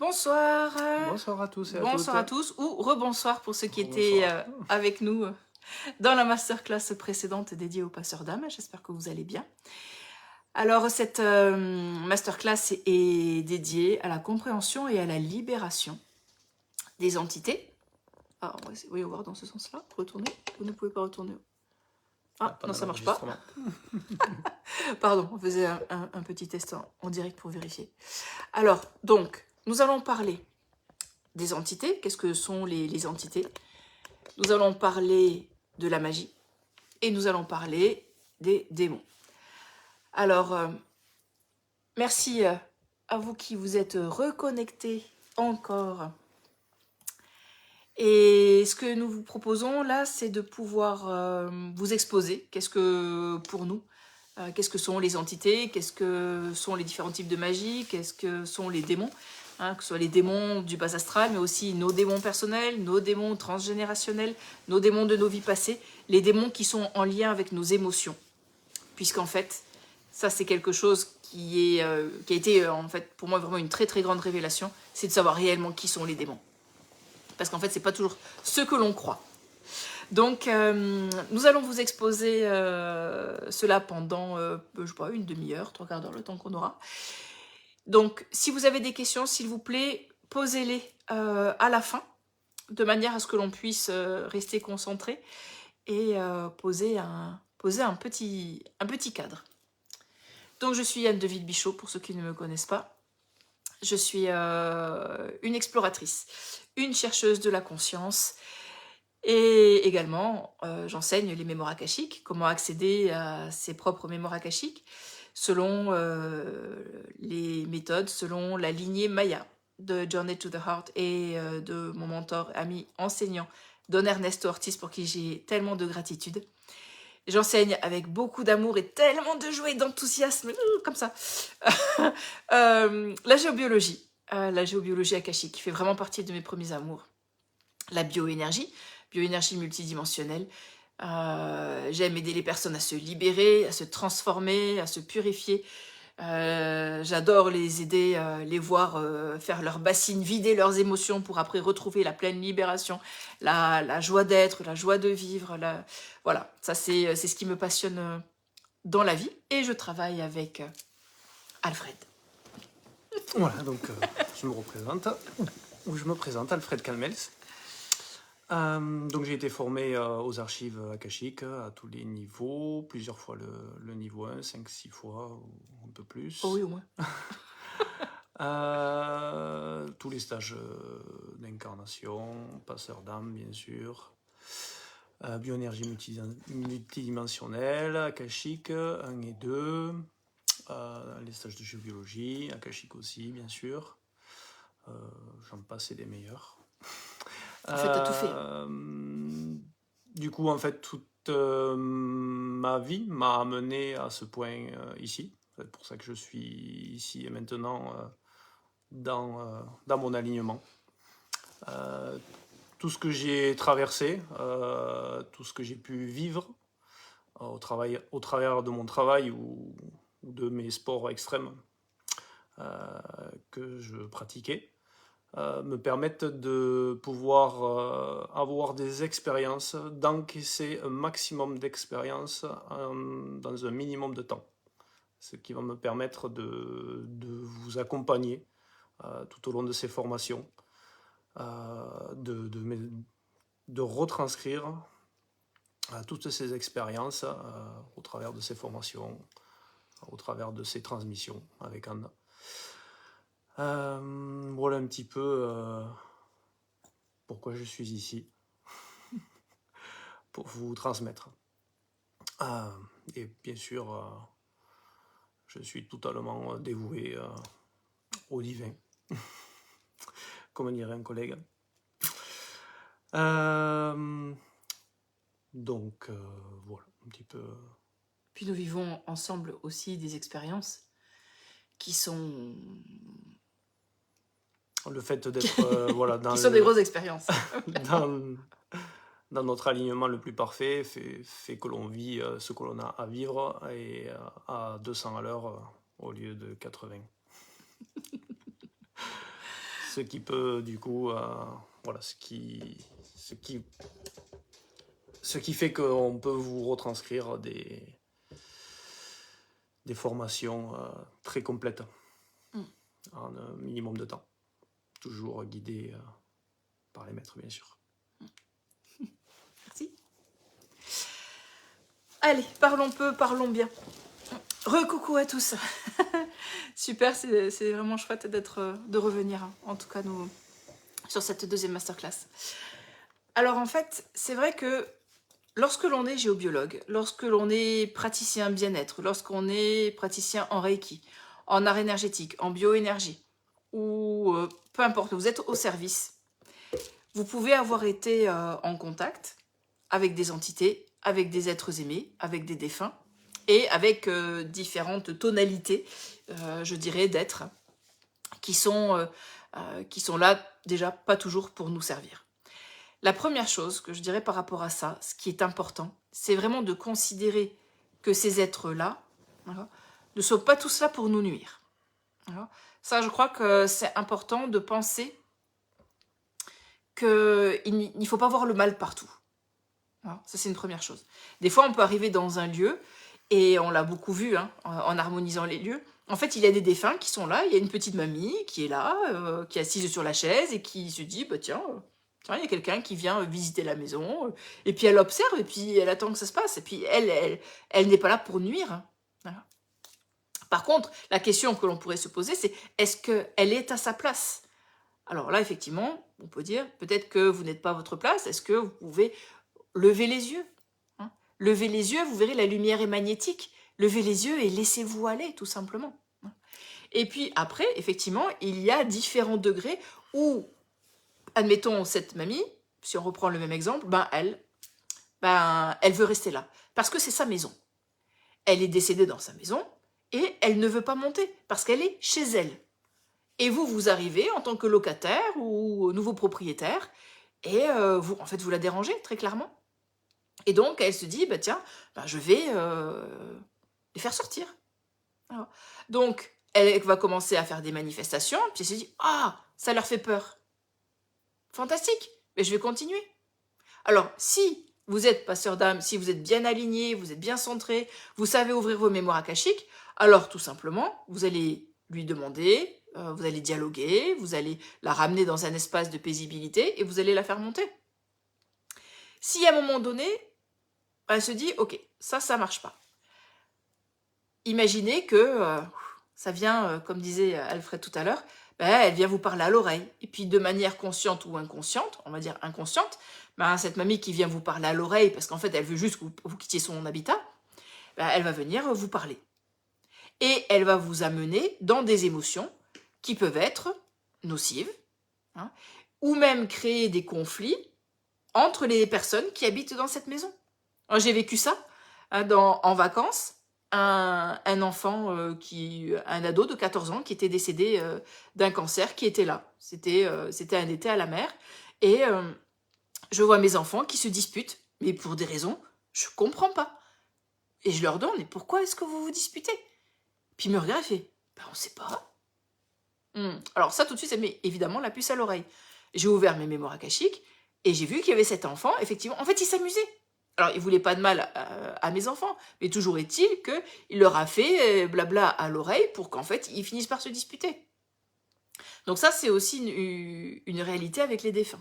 Bonsoir, Bonsoir à tous et à bonsoir à toutes. tous, ou rebonsoir pour ceux qui étaient Bonsoir. avec nous dans la masterclass précédente dédiée aux passeurs d'âme. J'espère que vous allez bien. Alors, cette masterclass est dédiée à la compréhension et à la libération des entités. Ah, on va essayer, voir dans ce sens-là. Retournez. Vous ne pouvez pas retourner. Ah, Pas non, dans ça marche pas. l'enregistrement. Pardon, on faisait un petit test en direct pour vérifier. Alors, donc, nous allons parler des entités. Qu'est-ce que sont les entités? Nous allons parler de la magie et nous allons parler des démons. Alors, merci à vous qui vous êtes reconnectés encore. Et ce que nous vous proposons là, c'est de pouvoir vous exposer. Qu'est-ce que pour nous, qu'est-ce que sont les entités, qu'est-ce que sont les différents types de magie, qu'est-ce que sont les démons, que ce soit les démons du bas astral, mais aussi nos démons personnels, nos démons transgénérationnels, nos démons de nos vies passées, les démons qui sont en lien avec nos émotions. Puisqu'en fait, ça c'est quelque chose qui a été en fait pour moi vraiment une très très grande révélation, c'est de savoir réellement qui sont les démons. Parce qu'en fait, c'est pas toujours ce que l'on croit. Donc, nous allons vous exposer cela pendant, je sais pas, une demi-heure, 3/4 d'heure, le temps qu'on aura. Donc, si vous avez des questions, s'il vous plaît, posez-les à la fin, de manière à ce que l'on puisse rester concentré et poser un petit cadre. Donc, je suis Anne de Villebichot, pour ceux qui ne me connaissent pas. Je suis une exploratrice, une chercheuse de la conscience. Et également, j'enseigne les mémoires akashiques, comment accéder à ses propres mémoires akashiques, selon les méthodes, selon la lignée Maya de Journey to the Heart et de mon mentor, ami, enseignant, Don Ernesto Ortiz, pour qui j'ai tellement de gratitude. J'enseigne avec beaucoup d'amour et tellement de joie et d'enthousiasme, comme ça. La géobiologie akashique, qui fait vraiment partie de mes premiers amours. La bioénergie multidimensionnelle. J'aime aider les personnes à se libérer, à se transformer, à se purifier. J'adore les aider, les voir faire leur bassine, vider leurs émotions pour après retrouver la pleine libération, la joie d'être, la joie de vivre. Voilà, ça c'est ce qui me passionne dans la vie. Et je travaille avec Alfred. Voilà, donc je me représente, ou je me présente, Alfred Calmels. Donc j'ai été formé aux archives akashiques à tous les niveaux, plusieurs fois le niveau 1, 5-6 fois, ou un peu plus. Oh oui, au moins. Tous les stages d'incarnation, passeur d'âme, bien sûr. Bioénergie multidimensionnelle, akashique 1 et 2. Les stages de géobiologie, akashique aussi, bien sûr. J'en passe et des meilleurs. En fait, t'as tout fait. Du coup, en fait, toute ma vie m'a amené à ce point ici. C'est pour ça que je suis ici et maintenant dans mon alignement. Tout ce que j'ai traversé, tout ce que j'ai pu vivre au travers de mon travail ou de mes sports extrêmes que je pratiquais, me permettent de pouvoir avoir des expériences, d'encaisser un maximum d'expériences dans un minimum de temps. Ce qui va me permettre de vous accompagner tout au long de ces formations, de retranscrire toutes ces expériences au travers de ces formations, au travers de ces transmissions avec Anna. Voilà un petit peu pourquoi je suis ici, pour vous transmettre. Et bien sûr, je suis totalement dévoué au divin, comme dirait un collègue. Donc voilà, un petit peu. Puis nous vivons ensemble aussi des expériences qui sont... Le fait d'être voilà, qui sont des grosses expériences. dans notre alignement le plus parfait fait que l'on vit ce que l'on a à vivre et à 200 à l'heure au lieu de 80. Ce qui peut, du coup, voilà, ce qui fait qu'on peut vous retranscrire des formations très complètes Mm. en un minimum de temps. Toujours guidé par les maîtres, bien sûr. Merci. Allez, parlons peu, parlons bien. Recoucou à tous. Super, c'est vraiment chouette de revenir, hein, en tout cas nous, sur cette deuxième masterclass. Alors en fait, c'est vrai que lorsque l'on est géobiologue, lorsque l'on est praticien bien-être, lorsqu'on est praticien en Reiki, en art énergétique, en bioénergie, ou peu importe, vous êtes au service, vous pouvez avoir été en contact avec des entités, avec des êtres aimés, avec des défunts, et avec différentes tonalités, je dirais, d'êtres qui sont là déjà pas toujours pour nous servir. La première chose que je dirais par rapport à ça, ce qui est important, c'est vraiment de considérer que ces êtres-là ne sont pas tous là pour nous nuire. Ça, je crois que c'est important de penser qu'il ne faut pas voir le mal partout. Ça, c'est une première chose. Des fois, on peut arriver dans un lieu, et on l'a beaucoup vu en harmonisant les lieux. En fait, il y a des défunts qui sont là, il y a une petite mamie qui est là, qui est assise sur la chaise, et qui se dit, bah, tiens, il y a quelqu'un qui vient visiter la maison, et puis elle observe, et puis elle attend que ça se passe, et puis elle n'est pas là pour nuire. Voilà. Par contre, la question que l'on pourrait se poser, c'est est-ce qu'elle est à sa place? Alors là, effectivement, on peut dire, peut-être que vous n'êtes pas à votre place, est-ce que vous pouvez lever les yeux? Levez les yeux, vous verrez, la lumière est magnétique. Levez les yeux et laissez-vous aller, tout simplement. Et puis après, effectivement, il y a différents degrés où, admettons cette mamie, si on reprend le même exemple, elle veut rester là. Parce que c'est sa maison. Elle est décédée dans sa maison et elle ne veut pas monter parce qu'elle est chez elle. Et vous arrivez en tant que locataire ou nouveau propriétaire et vous la dérangez très clairement. Et donc, elle se dit, bah tiens, je vais les faire sortir. Alors, donc, elle va commencer à faire des manifestations, puis elle se dit, ah, ça leur fait peur. Fantastique, mais je vais continuer. Alors, si vous êtes passeur d'âme, si vous êtes bien aligné, vous êtes bien centré, vous savez ouvrir vos mémoires akashiques, alors tout simplement, vous allez lui demander, vous allez dialoguer, vous allez la ramener dans un espace de paisibilité et vous allez la faire monter. Si à un moment donné, elle se dit, ok, ça marche pas. Imaginez que ça vient, comme disait Alfred tout à l'heure, elle vient vous parler à l'oreille. Et puis de manière consciente ou inconsciente, on va dire inconsciente, cette mamie qui vient vous parler à l'oreille, parce qu'en fait elle veut juste que vous quittiez son habitat, elle va venir vous parler. Et elle va vous amener dans des émotions qui peuvent être nocives, ou même créer des conflits entre les personnes qui habitent dans cette maison. J'ai vécu ça en vacances. Un enfant, un ado de 14 ans qui était décédé d'un cancer qui était là. C'était un été à la mer. Et je vois mes enfants qui se disputent, mais pour des raisons, je comprends pas. Et je leur demande, mais pourquoi est-ce que vous vous disputez? Puis ils me regardent et fait, on sait pas. Alors ça, tout de suite, ça met évidemment la puce à l'oreille. J'ai ouvert mes mémoires akashiques et j'ai vu qu'il y avait cet enfant, effectivement. En fait, il s'amusait. Alors, il ne voulait pas de mal à mes enfants, mais toujours est-il qu'il leur a fait blabla à l'oreille pour qu'en fait, ils finissent par se disputer. Donc ça, c'est aussi une réalité avec les défunts.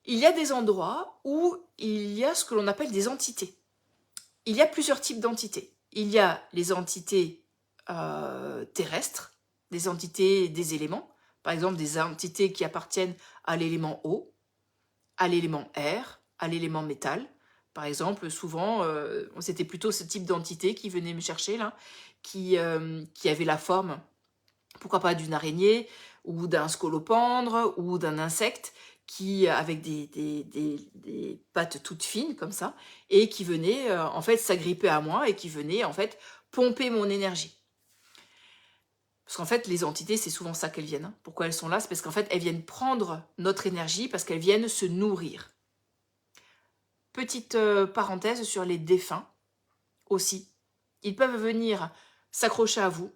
Il y a des endroits où il y a ce que l'on appelle des entités. Il y a plusieurs types d'entités. Il y a les entités terrestres, des entités des éléments, par exemple des entités qui appartiennent à l'élément eau, à l'élément air, à l'élément métal. Par exemple, souvent, c'était plutôt ce type d'entité qui venait me chercher, là, qui avait la forme, pourquoi pas d'une araignée, ou d'un scolopendre, ou d'un insecte, avec des pattes toutes fines, comme ça, et qui venait, en fait, s'agripper à moi, et qui venait, en fait, pomper mon énergie. Parce qu'en fait, les entités, c'est souvent ça qu'elles viennent. Pourquoi elles sont là? C'est parce qu'en fait, elles viennent prendre notre énergie, parce qu'elles viennent se nourrir. Petite parenthèse sur les défunts aussi. Ils peuvent venir s'accrocher à vous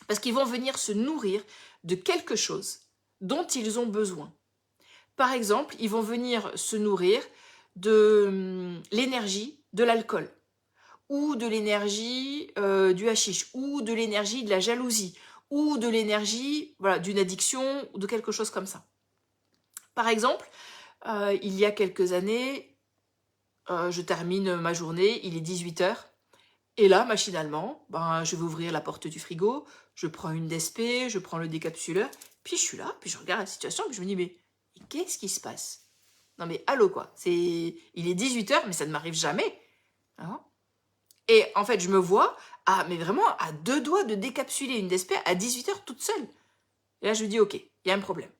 Parce qu'ils vont venir se nourrir de quelque chose dont ils ont besoin. Par exemple, ils vont venir se nourrir de l'énergie de l'alcool, ou de l'énergie du hashish, ou de l'énergie de la jalousie, ou de l'énergie voilà, d'une addiction, ou de quelque chose comme ça. Par exemple, il y a quelques années, je termine ma journée, il est 18 h, et là, machinalement, je vais ouvrir la porte du frigo, je prends une DSP, je prends le décapsuleur, puis je suis là, puis je regarde la situation, puis je me dis, mais qu'est-ce qui se passe? Non mais allô quoi, il est 18 h, mais ça ne m'arrive jamais. Hein. Et en fait, je me vois, mais vraiment à 2 doigts de décapsuler une DSP à 18 h toute seule. Et là, je me dis, ok, il y a un problème.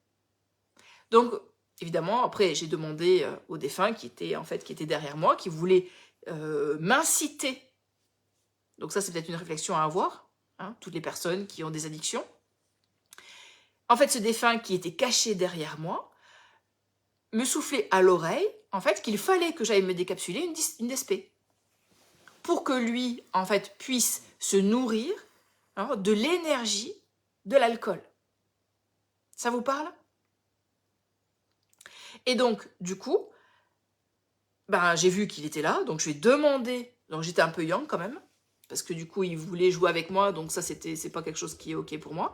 Donc, évidemment, après, j'ai demandé au défunt qui était derrière moi, qui voulait m'inciter. Donc ça, c'est peut-être une réflexion à avoir, hein, toutes les personnes qui ont des addictions. En fait, ce défunt qui était caché derrière moi me soufflait à l'oreille, en fait, qu'il fallait que j'aille me décapsuler une DSP. Pour que lui, en fait, puisse se nourrir de l'énergie de l'alcool. Ça vous parle? Et donc, du coup, j'ai vu qu'il était là, donc je lui ai demandé, donc j'étais un peu young quand même, parce que du coup, il voulait jouer avec moi, donc ça, c'est pas quelque chose qui est ok pour moi.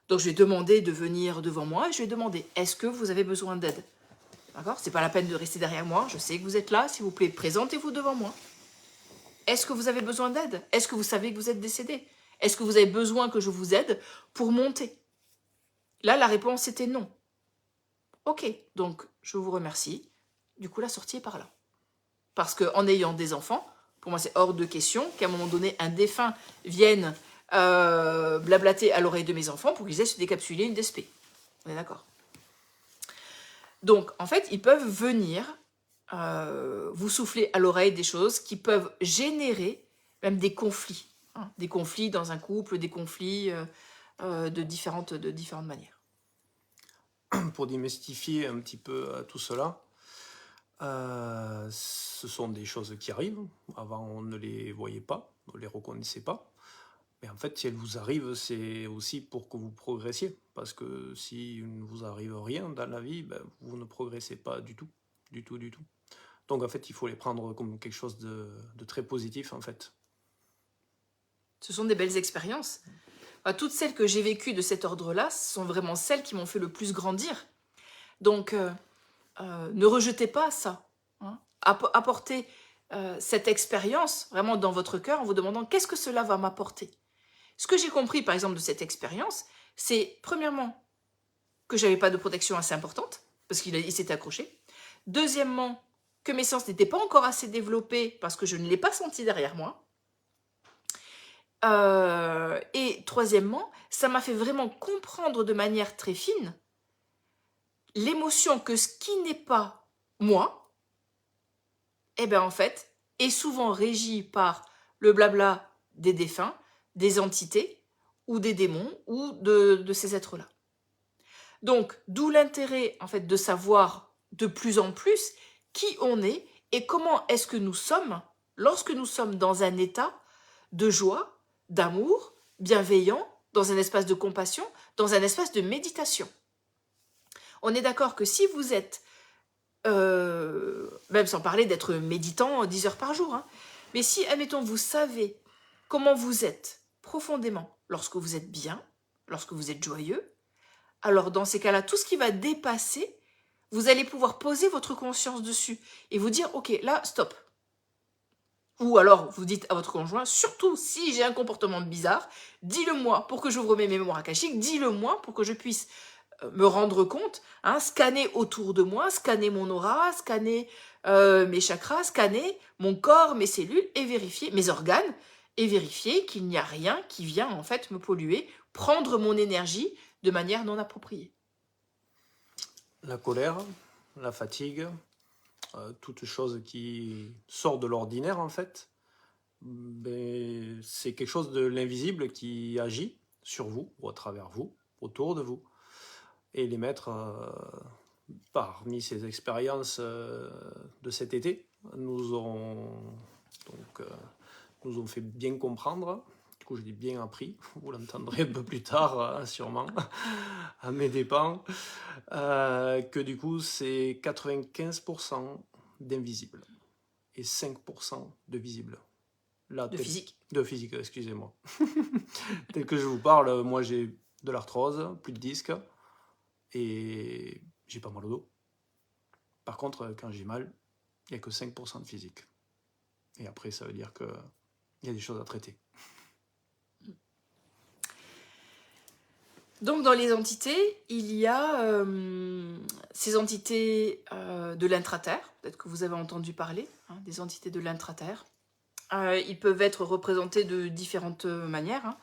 Donc je lui ai demandé de venir devant moi, et je lui ai demandé, est-ce que vous avez besoin d'aide? D'accord? C'est pas la peine de rester derrière moi, je sais que vous êtes là, s'il vous plaît, présentez-vous devant moi. Est-ce que vous avez besoin d'aide? Est-ce que vous savez que vous êtes décédé? Est-ce que vous avez besoin que je vous aide pour monter? Là, la réponse était non. Ok, donc je vous remercie. Du coup, la sortie est par là. Parce qu'en ayant des enfants, pour moi, c'est hors de question qu'à un moment donné, un défunt vienne blablater à l'oreille de mes enfants pour qu'ils aient se décapsuler une DSP. On est d'accord? Donc, en fait, ils peuvent venir vous souffler à l'oreille des choses qui peuvent générer même des conflits. Hein, des conflits dans un couple, des conflits de différentes manières. Pour démystifier un petit peu tout cela, ce sont des choses qui arrivent. Avant, on ne les voyait pas, on ne les reconnaissait pas. Mais en fait, si elles vous arrivent, c'est aussi pour que vous progressiez. Parce que si ne vous arrive rien dans la vie, vous ne progressez pas du tout. Du tout, du tout. Donc en fait, il faut les prendre comme quelque chose de très positif, en fait. Ce sont des belles expériences. Toutes celles que j'ai vécues de cet ordre-là sont vraiment celles qui m'ont fait le plus grandir. Donc, ne rejetez pas ça. Hein. Apportez cette expérience vraiment dans votre cœur en vous demandant qu'est-ce que cela va m'apporter. Ce que j'ai compris, par exemple, de cette expérience, c'est premièrement que j'avais pas de protection assez importante, parce qu'il s'était accroché. Deuxièmement, que mes sens n'étaient pas encore assez développés, parce que je ne l'ai pas senti derrière moi. Et troisièmement, ça m'a fait vraiment comprendre de manière très fine l'émotion que ce qui n'est pas moi, en fait, est souvent régi par le blabla des défunts, des entités, ou des démons, ou de ces êtres-là. Donc, d'où l'intérêt, en fait, de savoir de plus en plus qui on est et comment est-ce que nous sommes lorsque nous sommes dans un état de joie, d'amour, bienveillant, dans un espace de compassion, dans un espace de méditation. On est d'accord que si vous êtes, même sans parler d'être méditant 10 heures par jour, hein, mais si, admettons, vous savez comment vous êtes profondément lorsque vous êtes bien, lorsque vous êtes joyeux, alors dans ces cas-là, tout ce qui va dépasser, vous allez pouvoir poser votre conscience dessus et vous dire, ok, là, stop. Ou alors, vous dites à votre conjoint, surtout si j'ai un comportement bizarre, dis-le moi pour que j'ouvre mes mémoires akashiques, dis-le moi pour que je puisse me rendre compte, hein, scanner autour de moi, scanner mon aura, scanner mes chakras, scanner mon corps, mes cellules et vérifier mes organes et vérifier qu'il n'y a rien qui vient en fait me polluer, prendre mon énergie de manière non appropriée. La colère, la fatigue, toute chose qui sort de l'ordinaire en fait, c'est quelque chose de l'invisible qui agit sur vous, ou à travers vous, autour de vous. Et les maîtres, parmi ces expériences de cet été, nous ont fait bien comprendre coup je l'ai bien appris, vous l'entendrez un peu plus tard sûrement, à mes dépens, que du coup c'est 95% d'invisible et 5% de visible. Là, De physique. de physique, excusez-moi. Tel que je vous parle, moi j'ai de l'arthrose, plus de disques, et j'ai pas mal au dos. Par contre, quand j'ai mal, il n'y a que 5% de physique. Et après, ça veut dire qu'il y a des choses à traiter. Donc dans les entités, il y a ces entités de l'intraterre, peut-être que vous avez entendu parler, hein, des entités de l'intraterre. Ils peuvent être représentés de différentes manières. Hein.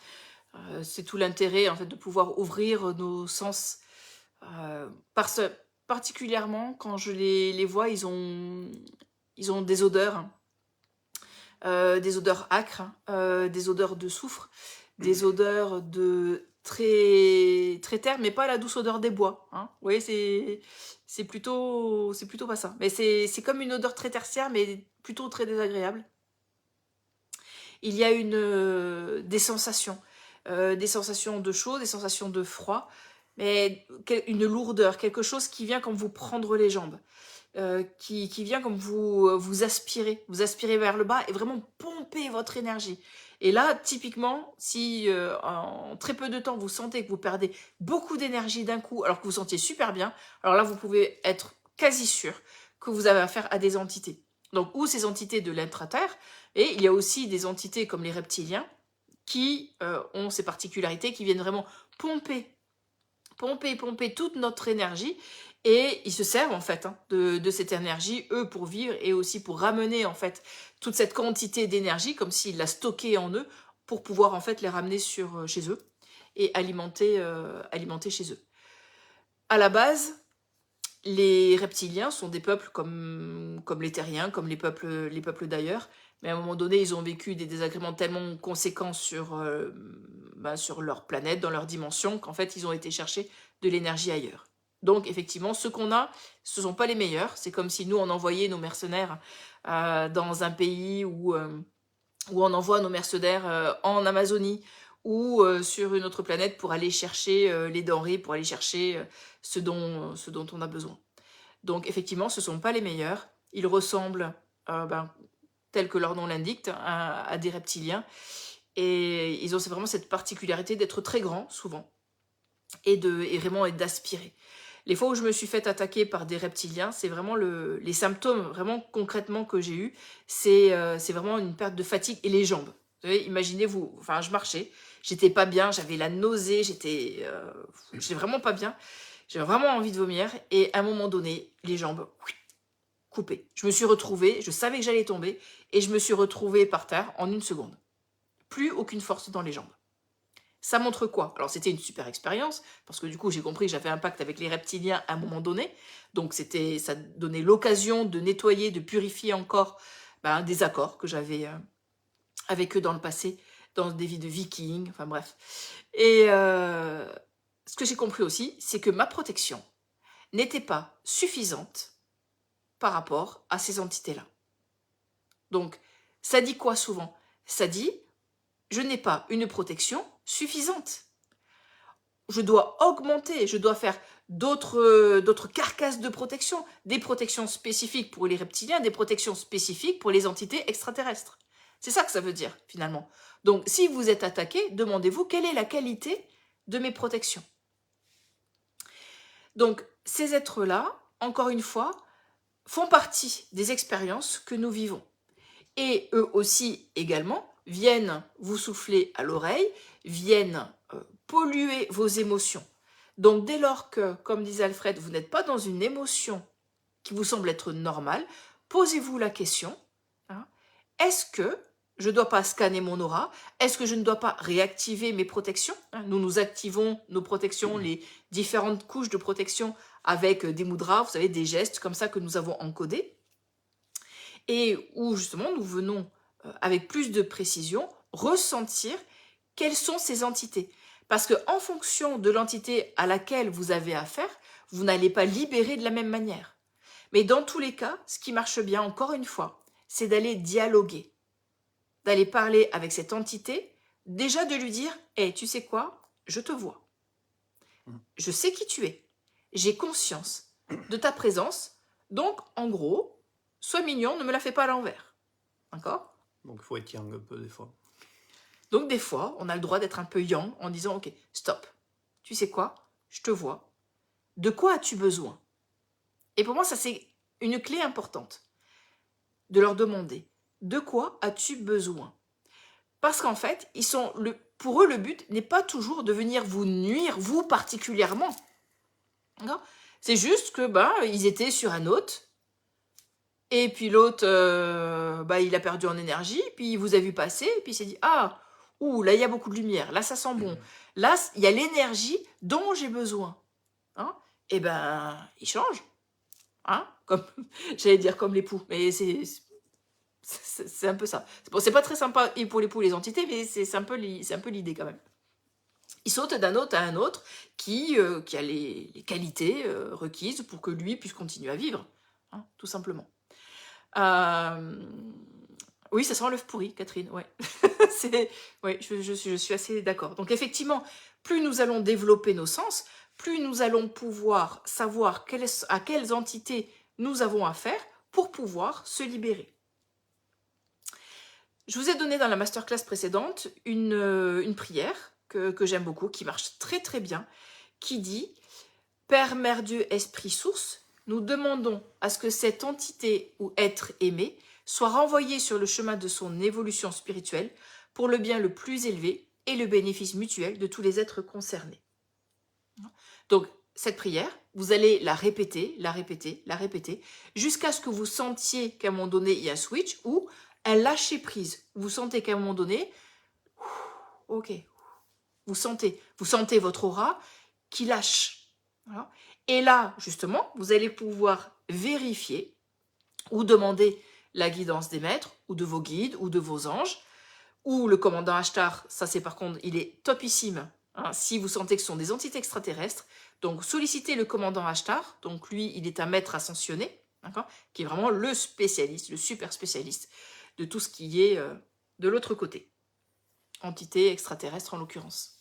C'est tout l'intérêt en fait, de pouvoir ouvrir nos sens. Particulièrement quand je les vois, ils ont des odeurs. Des odeurs âcres, des odeurs de soufre, des odeurs de très terre, mais pas la douce odeur des bois. Hein. Vous voyez, c'est plutôt pas ça. Mais c'est comme une odeur très tertiaire, mais plutôt très désagréable. Il y a des sensations de chaud, des sensations de froid, mais une lourdeur, quelque chose qui vient comme vous prendre les jambes. Qui vient comme vous aspirez vers le bas et vraiment pomper votre énergie. Et là, typiquement, si en très peu de temps, vous sentez que vous perdez beaucoup d'énergie d'un coup, alors que vous sentiez super bien, alors là, vous pouvez être quasi sûr que vous avez affaire à des entités. Donc, ou ces entités de l'intraterre, et il y a aussi des entités comme les reptiliens qui ont ces particularités, qui viennent vraiment pomper toute notre énergie. Et ils se servent en fait hein, de cette énergie, eux, pour vivre et aussi pour ramener en fait toute cette quantité d'énergie, comme s'ils la stockaient en eux, pour pouvoir en fait les ramener chez eux et alimenter chez eux. À la base, les reptiliens sont des peuples comme les terriens, comme les peuples d'ailleurs, mais à un moment donné, ils ont vécu des désagréments tellement conséquents sur leur planète, dans leur dimension, qu'en fait, ils ont été chercher de l'énergie ailleurs. Donc, effectivement, ceux qu'on a, ce ne sont pas les meilleurs. C'est comme si nous, on envoyait nos mercenaires dans un pays où on envoie nos mercenaires en Amazonie ou sur une autre planète pour aller chercher les denrées, pour aller chercher ce dont on a besoin. Donc, effectivement, ce ne sont pas les meilleurs. Ils ressemblent, tel que leur nom l'indique, à des reptiliens. Et ils ont vraiment cette particularité d'être très grands, souvent, et vraiment d'aspirer. Les fois où je me suis fait attaquer par des reptiliens, c'est vraiment les symptômes, vraiment concrètement que j'ai eu, c'est vraiment une perte de fatigue et les jambes. Vous savez, imaginez-vous, enfin je marchais, j'étais pas bien, j'avais la nausée, j'étais vraiment pas bien, j'avais vraiment envie de vomir, et à un moment donné, les jambes coupées. Je me suis retrouvée, je savais que j'allais tomber, et je me suis retrouvée par terre en 1 seconde. Plus aucune force dans les jambes. Ça montre quoi? Alors c'était une super expérience, parce que du coup j'ai compris que j'avais un pacte avec les reptiliens à un moment donné, donc ça donnait l'occasion de nettoyer, de purifier encore des accords que j'avais avec eux dans le passé, dans des vies de vikings, enfin bref. Et ce que j'ai compris aussi, c'est que ma protection n'était pas suffisante par rapport à ces entités-là. Donc ça dit quoi souvent? Ça dit, je n'ai pas une protection suffisante. Je dois augmenter, je dois faire d'autres carcasses de protection, des protections spécifiques pour les reptiliens, des protections spécifiques pour les entités extraterrestres. C'est ça que ça veut dire, finalement. Donc, si vous êtes attaqué, demandez-vous quelle est la qualité de mes protections. Donc, ces êtres-là, encore une fois, font partie des expériences que nous vivons. Et eux aussi, également, viennent vous souffler à l'oreille, viennent polluer vos émotions. Donc dès lors que, comme disait Alfred, vous n'êtes pas dans une émotion qui vous semble être normale, posez-vous la question, hein, est-ce que je ne dois pas scanner mon aura? Est-ce que je ne dois pas réactiver mes protections? Nous activons nos protections, les différentes couches de protection avec des mudras, vous savez, des gestes comme ça que nous avons encodés, et où justement nous venons avec plus de précision ressentir quelles sont ces entités. Parce qu'en fonction de l'entité à laquelle vous avez affaire, vous n'allez pas libérer de la même manière. Mais dans tous les cas, ce qui marche bien, encore une fois, c'est d'aller dialoguer, d'aller parler avec cette entité déjà de lui dire, hey, tu sais quoi, je te vois, je sais qui tu es, j'ai conscience de ta présence, donc en gros, sois mignon, ne me la fais pas à l'envers. D'accord? Donc il faut être yang un peu des fois. Donc des fois, on a le droit d'être un peu yang en disant, ok, stop, tu sais quoi, je te vois, de quoi as-tu besoin? Et pour moi, ça c'est une clé importante, de leur demander, de quoi as-tu besoin? Parce qu'en fait, pour eux, le but n'est pas toujours de venir vous nuire, vous particulièrement. C'est juste que ils étaient sur un hôte, et puis l'autre, il a perdu en énergie, puis il vous a vu passer, et puis il s'est dit, ah, ouh, là il y a beaucoup de lumière, là ça sent bon, là il y a l'énergie dont j'ai besoin. Hein? Et il change. Hein? Comme, j'allais dire comme l'époux, mais c'est un peu ça. Bon, c'est pas très sympa et pour les poules, les entités, mais c'est un peu l'idée quand même. Il saute d'un hôte à un autre qui a les qualités requises pour que lui puisse continuer à vivre, hein, tout simplement. Oui, ça sent l'œuf pourri, Catherine, ouais. Ouais, je suis assez d'accord. Donc effectivement, plus nous allons développer nos sens, plus nous allons pouvoir savoir à quelles entités nous avons affaire pour pouvoir se libérer. Je vous ai donné dans la masterclass précédente une prière que j'aime beaucoup, qui marche très très bien, qui dit « Père, Mère Dieu, Esprit Source, nous demandons à ce que cette entité ou être aimé soit renvoyé sur le chemin de son évolution spirituelle pour le bien le plus élevé et le bénéfice mutuel de tous les êtres concernés. » Donc, cette prière, vous allez la répéter, jusqu'à ce que vous sentiez qu'à un moment donné, il y a un switch ou un lâcher prise. Vous sentez qu'à un moment donné, ok, vous sentez votre aura qui lâche. Voilà. Et là, justement, vous allez pouvoir vérifier ou demander la guidance des maîtres, ou de vos guides, ou de vos anges, ou le commandant Ashtar, ça c'est par contre, il est topissime, hein, si vous sentez que ce sont des entités extraterrestres. Donc sollicitez le commandant Ashtar, donc lui, il est un maître ascensionné, qui est vraiment le spécialiste, le super spécialiste de tout ce qui est de l'autre côté. Entité extraterrestre en l'occurrence.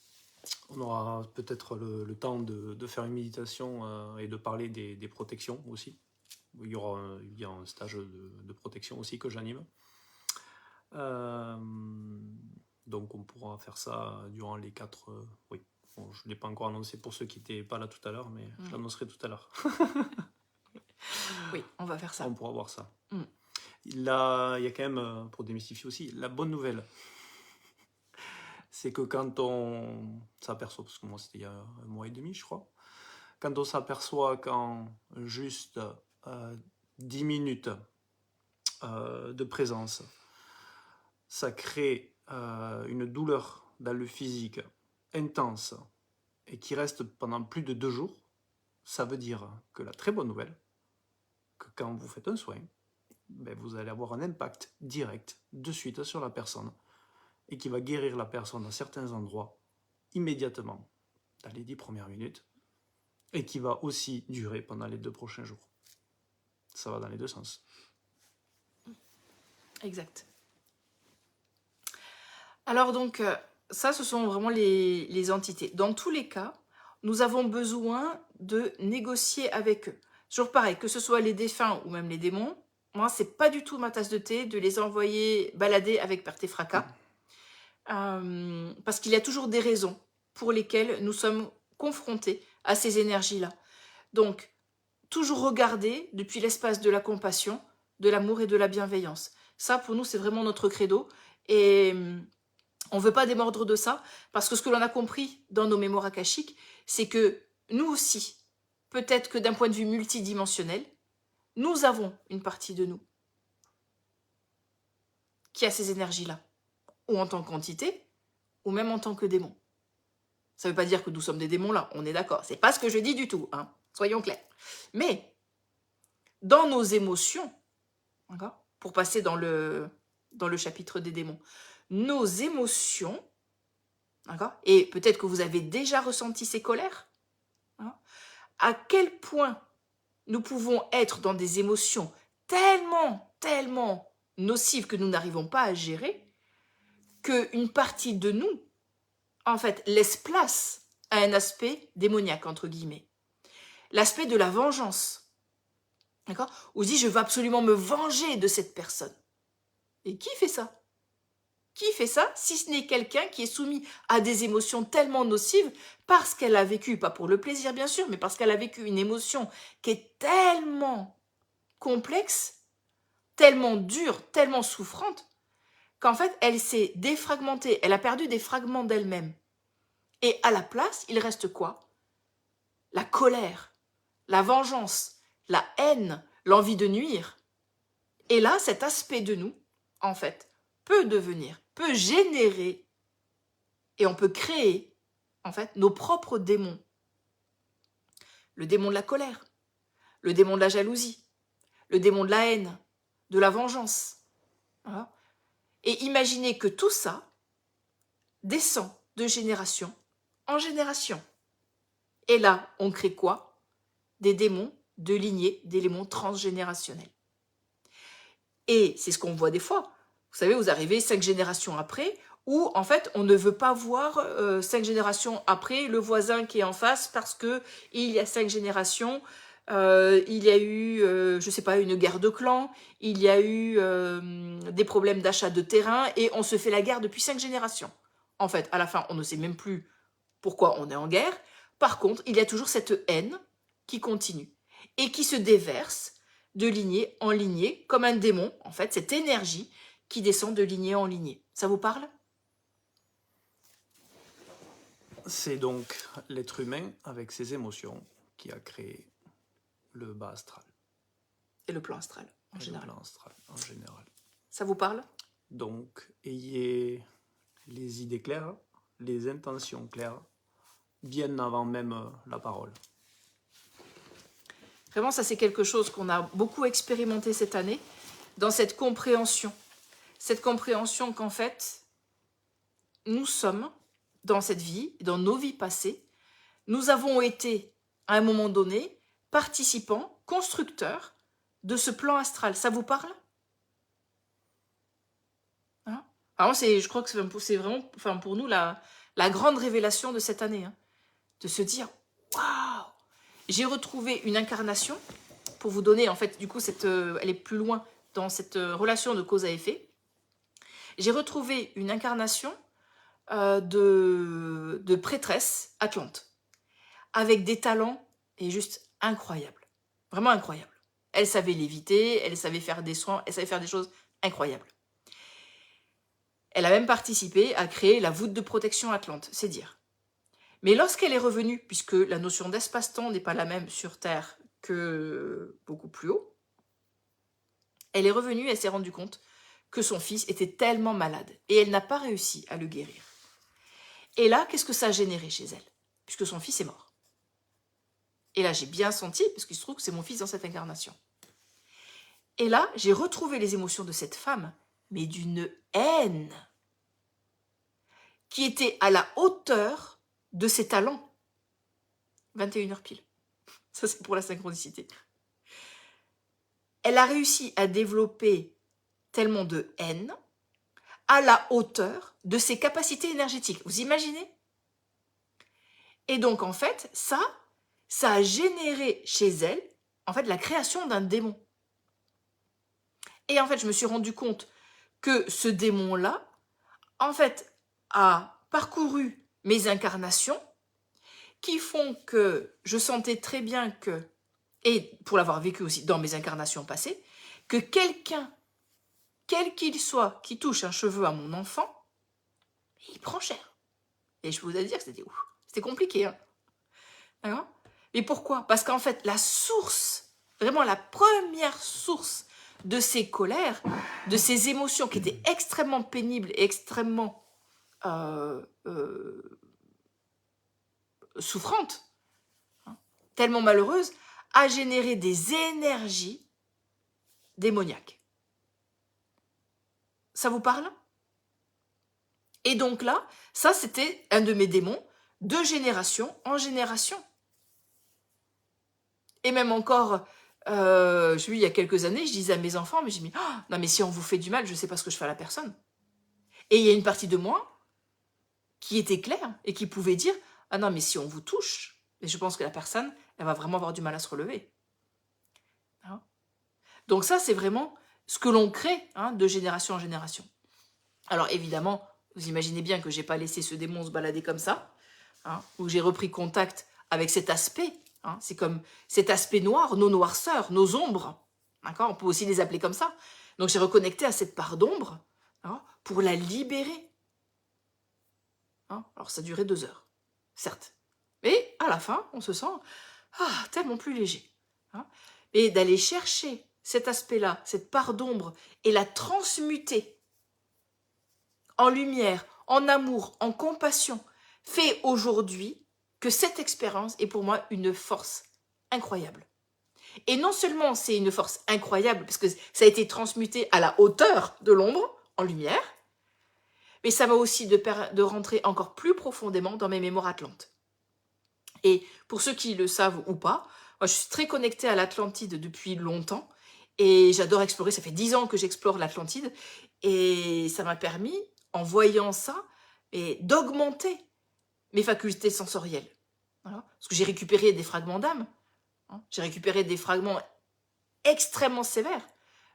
On aura peut-être le temps de faire une méditation et de parler des protections aussi. Il y a un stage de protection aussi que j'anime. Donc on pourra faire ça durant les 4... oui, bon, je ne l'ai pas encore annoncé pour ceux qui n'étaient pas là tout à l'heure, mais je l'annoncerai tout à l'heure. Oui, on va faire ça. On pourra voir ça. Il y a quand même, pour démystifier aussi, la bonne nouvelle. C'est que quand on s'aperçoit, parce que moi c'était il y a 1 mois et demi je crois, quand on s'aperçoit qu'en juste 10 minutes de présence, ça crée une douleur dans le physique intense et qui reste pendant plus de 2 jours, ça veut dire que la très bonne nouvelle, que quand vous faites un soin, vous allez avoir un impact direct de suite sur la personne et qui va guérir la personne à certains endroits immédiatement, dans les 10 premières minutes, et qui va aussi durer pendant les 2 prochains jours. Ça va dans les 2 sens. Exact. Alors donc, ça, ce sont vraiment les entités. Dans tous les cas, nous avons besoin de négocier avec eux. Toujours pareil, que ce soit les défunts ou même les démons, moi, c'est pas du tout ma tasse de thé de les envoyer balader avec perte et fracas. Parce qu'il y a toujours des raisons pour lesquelles nous sommes confrontés à ces énergies-là. Donc, toujours regarder depuis l'espace de la compassion, de l'amour et de la bienveillance. Ça, pour nous, c'est vraiment notre credo. Et on ne veut pas démordre de ça, parce que ce que l'on a compris dans nos mémoires akashiques, c'est que nous aussi, peut-être que d'un point de vue multidimensionnel, nous avons une partie de nous qui a ces énergies-là, ou en tant qu'entité, ou même en tant que démon. Ça ne veut pas dire que nous sommes des démons là, on est d'accord. C'est pas ce que je dis du tout, hein, soyons clairs. Mais, dans nos émotions, pour passer dans le chapitre des démons, nos émotions, et peut-être que vous avez déjà ressenti ces colères, à quel point nous pouvons être dans des émotions tellement nocives que nous n'arrivons pas à gérer, qu'une partie de nous, en fait, laisse place à un aspect démoniaque, entre guillemets. L'aspect de la vengeance. D'accord? On se dit, je veux absolument me venger de cette personne. Et qui fait ça? Qui fait ça si ce n'est quelqu'un qui est soumis à des émotions tellement nocives parce qu'elle a vécu, pas pour le plaisir bien sûr, mais parce qu'elle a vécu une émotion qui est tellement complexe, tellement dure, tellement souffrante, qu'en fait, elle s'est défragmentée, elle a perdu des fragments d'elle-même. Et à la place, il reste quoi? La colère, la vengeance, la haine, l'envie de nuire. Et là, cet aspect de nous, en fait, peut générer, et on peut créer, en fait, nos propres démons. Le démon de la colère, le démon de la jalousie, le démon de la haine, de la vengeance. Voilà. Et imaginez que tout ça descend de génération en génération. Et là, on crée quoi? Des démons de lignée, des démons transgénérationnels. Et c'est ce qu'on voit des fois. Vous savez, vous arrivez 5 générations après, où en fait, on ne veut pas voir 5 générations après le voisin qui est en face parce que il y a 5 générations, il y a eu, je sais pas, une guerre de clans, il y a eu des problèmes d'achat de terrain, et on se fait la guerre depuis 5 générations. En fait, à la fin, on ne sait même plus pourquoi on est en guerre. Par contre, il y a toujours cette haine qui continue et qui se déverse de lignée en lignée, comme un démon, en fait, cette énergie qui descend de lignée en lignée. Ça vous parle? C'est donc l'être humain, avec ses émotions, qui a créé le bas astral. Et le plan astral, en général. Le plan astral, en général. Ça vous parle? Donc, ayez les idées claires, les intentions claires, bien avant même la parole. Vraiment, ça c'est quelque chose qu'on a beaucoup expérimenté cette année, dans cette compréhension. Cette compréhension qu'en fait, nous sommes, dans cette vie, dans nos vies passées, nous avons été, à un moment donné, participants, constructeurs de ce plan astral. Ça vous parle? Hein? Alors, je crois que c'est vraiment, enfin, pour nous, la grande révélation de cette année. Hein, de se dire, waouh! J'ai retrouvé une incarnation, pour vous donner, en fait, du coup, elle est plus loin dans cette relation de cause à effet. J'ai retrouvé une incarnation de prêtresse atlante, avec des talents et juste incroyables, vraiment incroyables. Elle savait léviter, elle savait faire des soins, elle savait faire des choses incroyables. Elle a même participé à créer la voûte de protection atlante, c'est dire. Mais lorsqu'elle est revenue, puisque la notion d'espace-temps n'est pas la même sur Terre que beaucoup plus haut, elle est revenue et elle s'est rendue compte que son fils était tellement malade et elle n'a pas réussi à le guérir. Et là, qu'est-ce que ça a généré chez elle? Puisque son fils est mort. Et là, j'ai bien senti, parce qu'il se trouve que c'est mon fils dans cette incarnation. Et là, j'ai retrouvé les émotions de cette femme, mais d'une haine qui était à la hauteur de ses talents. 21h pile. Ça, c'est pour la synchronicité. Elle a réussi à développer tellement de haine à la hauteur de ses capacités énergétiques. Vous imaginez? Et donc, en fait, ça a généré chez elle, en fait, la création d'un démon. Et en fait, je me suis rendu compte que ce démon-là, en fait, a parcouru mes incarnations qui font que je sentais très bien que, et pour l'avoir vécu aussi dans mes incarnations passées, que quelqu'un, quel qu'il soit, qui touche un cheveu à mon enfant, il prend cher. Et je peux vous dire que c'était compliqué. Hein. D'accord ? Mais pourquoi? Parce qu'en fait, la source, vraiment la première source de ces colères, de ces émotions qui étaient extrêmement pénibles et extrêmement souffrantes, hein, tellement malheureuses, a généré des énergies démoniaques. Ça vous parle? Et donc là, ça c'était un de mes démons de génération en génération. Et même encore, il y a quelques années, je disais à mes enfants, mais j'ai dit, oh, non mais si on vous fait du mal, je ne sais pas ce que je fais à la personne. Et il y a une partie de moi qui était claire et qui pouvait dire « Ah non, mais si on vous touche, et je pense que la personne, elle va vraiment avoir du mal à se relever. Hein » Donc ça, c'est vraiment ce que l'on crée de génération en génération. Alors évidemment, vous imaginez bien que je n'ai pas laissé ce démon se balader comme ça, où j'ai repris contact avec cet aspect. C'est comme cet aspect noir, nos noirceurs, nos ombres. On peut aussi les appeler comme ça. Donc j'ai reconnecté à cette part d'ombre pour la libérer. Alors ça durait 2 heures, certes. Mais à la fin, on se sent tellement plus léger. Et d'aller chercher cet aspect-là, cette part d'ombre, et la transmuter en lumière, en amour, en compassion, fait aujourd'hui que cette expérience est pour moi une force incroyable. Et non seulement c'est une force incroyable, parce que ça a été transmuté à la hauteur de l'ombre, en lumière, mais ça m'a aussi de rentrer encore plus profondément dans mes mémoires atlantes. Et pour ceux qui le savent ou pas, moi je suis très connectée à l'Atlantide depuis longtemps, et j'adore explorer, ça fait 10 ans que j'explore l'Atlantide, et ça m'a permis, en voyant ça, d'augmenter mes facultés sensorielles. Parce que j'ai récupéré des fragments d'âme, j'ai récupéré des fragments extrêmement sévères.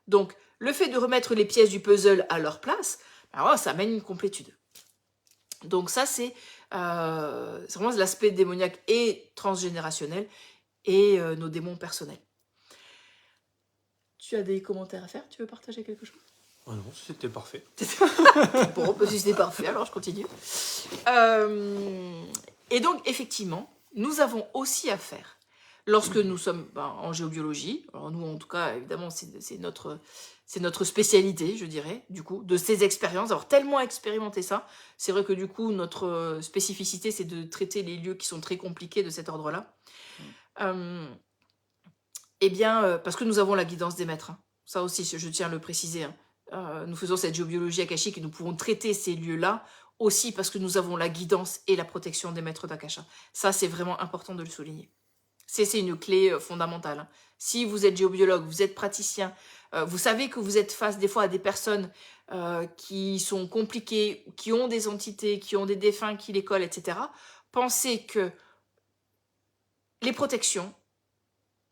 Donc, le fait de remettre les pièces du puzzle à leur place, ça amène une complétude. Donc ça, c'est vraiment l'aspect démoniaque et transgénérationnel et nos démons personnels. Tu as des commentaires à faire? Tu veux partager quelque chose? Oh non, c'était parfait. Bon, si c'était parfait, alors je continue. Et donc, effectivement, nous avons aussi affaire, lorsque nous sommes en géobiologie, alors nous, en tout cas, évidemment, c'est notre spécialité, je dirais, du coup, de ces expériences, avoir tellement expérimenté ça, c'est vrai que du coup, notre spécificité, c'est de traiter les lieux qui sont très compliqués de cet ordre-là. Parce que nous avons la guidance des maîtres, ça aussi, je tiens à le préciser, nous faisons cette géobiologie akashique et nous pouvons traiter ces lieux-là aussi parce que nous avons la guidance et la protection des maîtres d'Akasha. Ça, c'est vraiment important de le souligner. C'est une clé fondamentale. Si vous êtes géobiologue, vous êtes praticien, vous savez que vous êtes face des fois à des personnes qui sont compliquées, qui ont des entités, qui ont des défunts qui les collent, etc. Pensez que les protections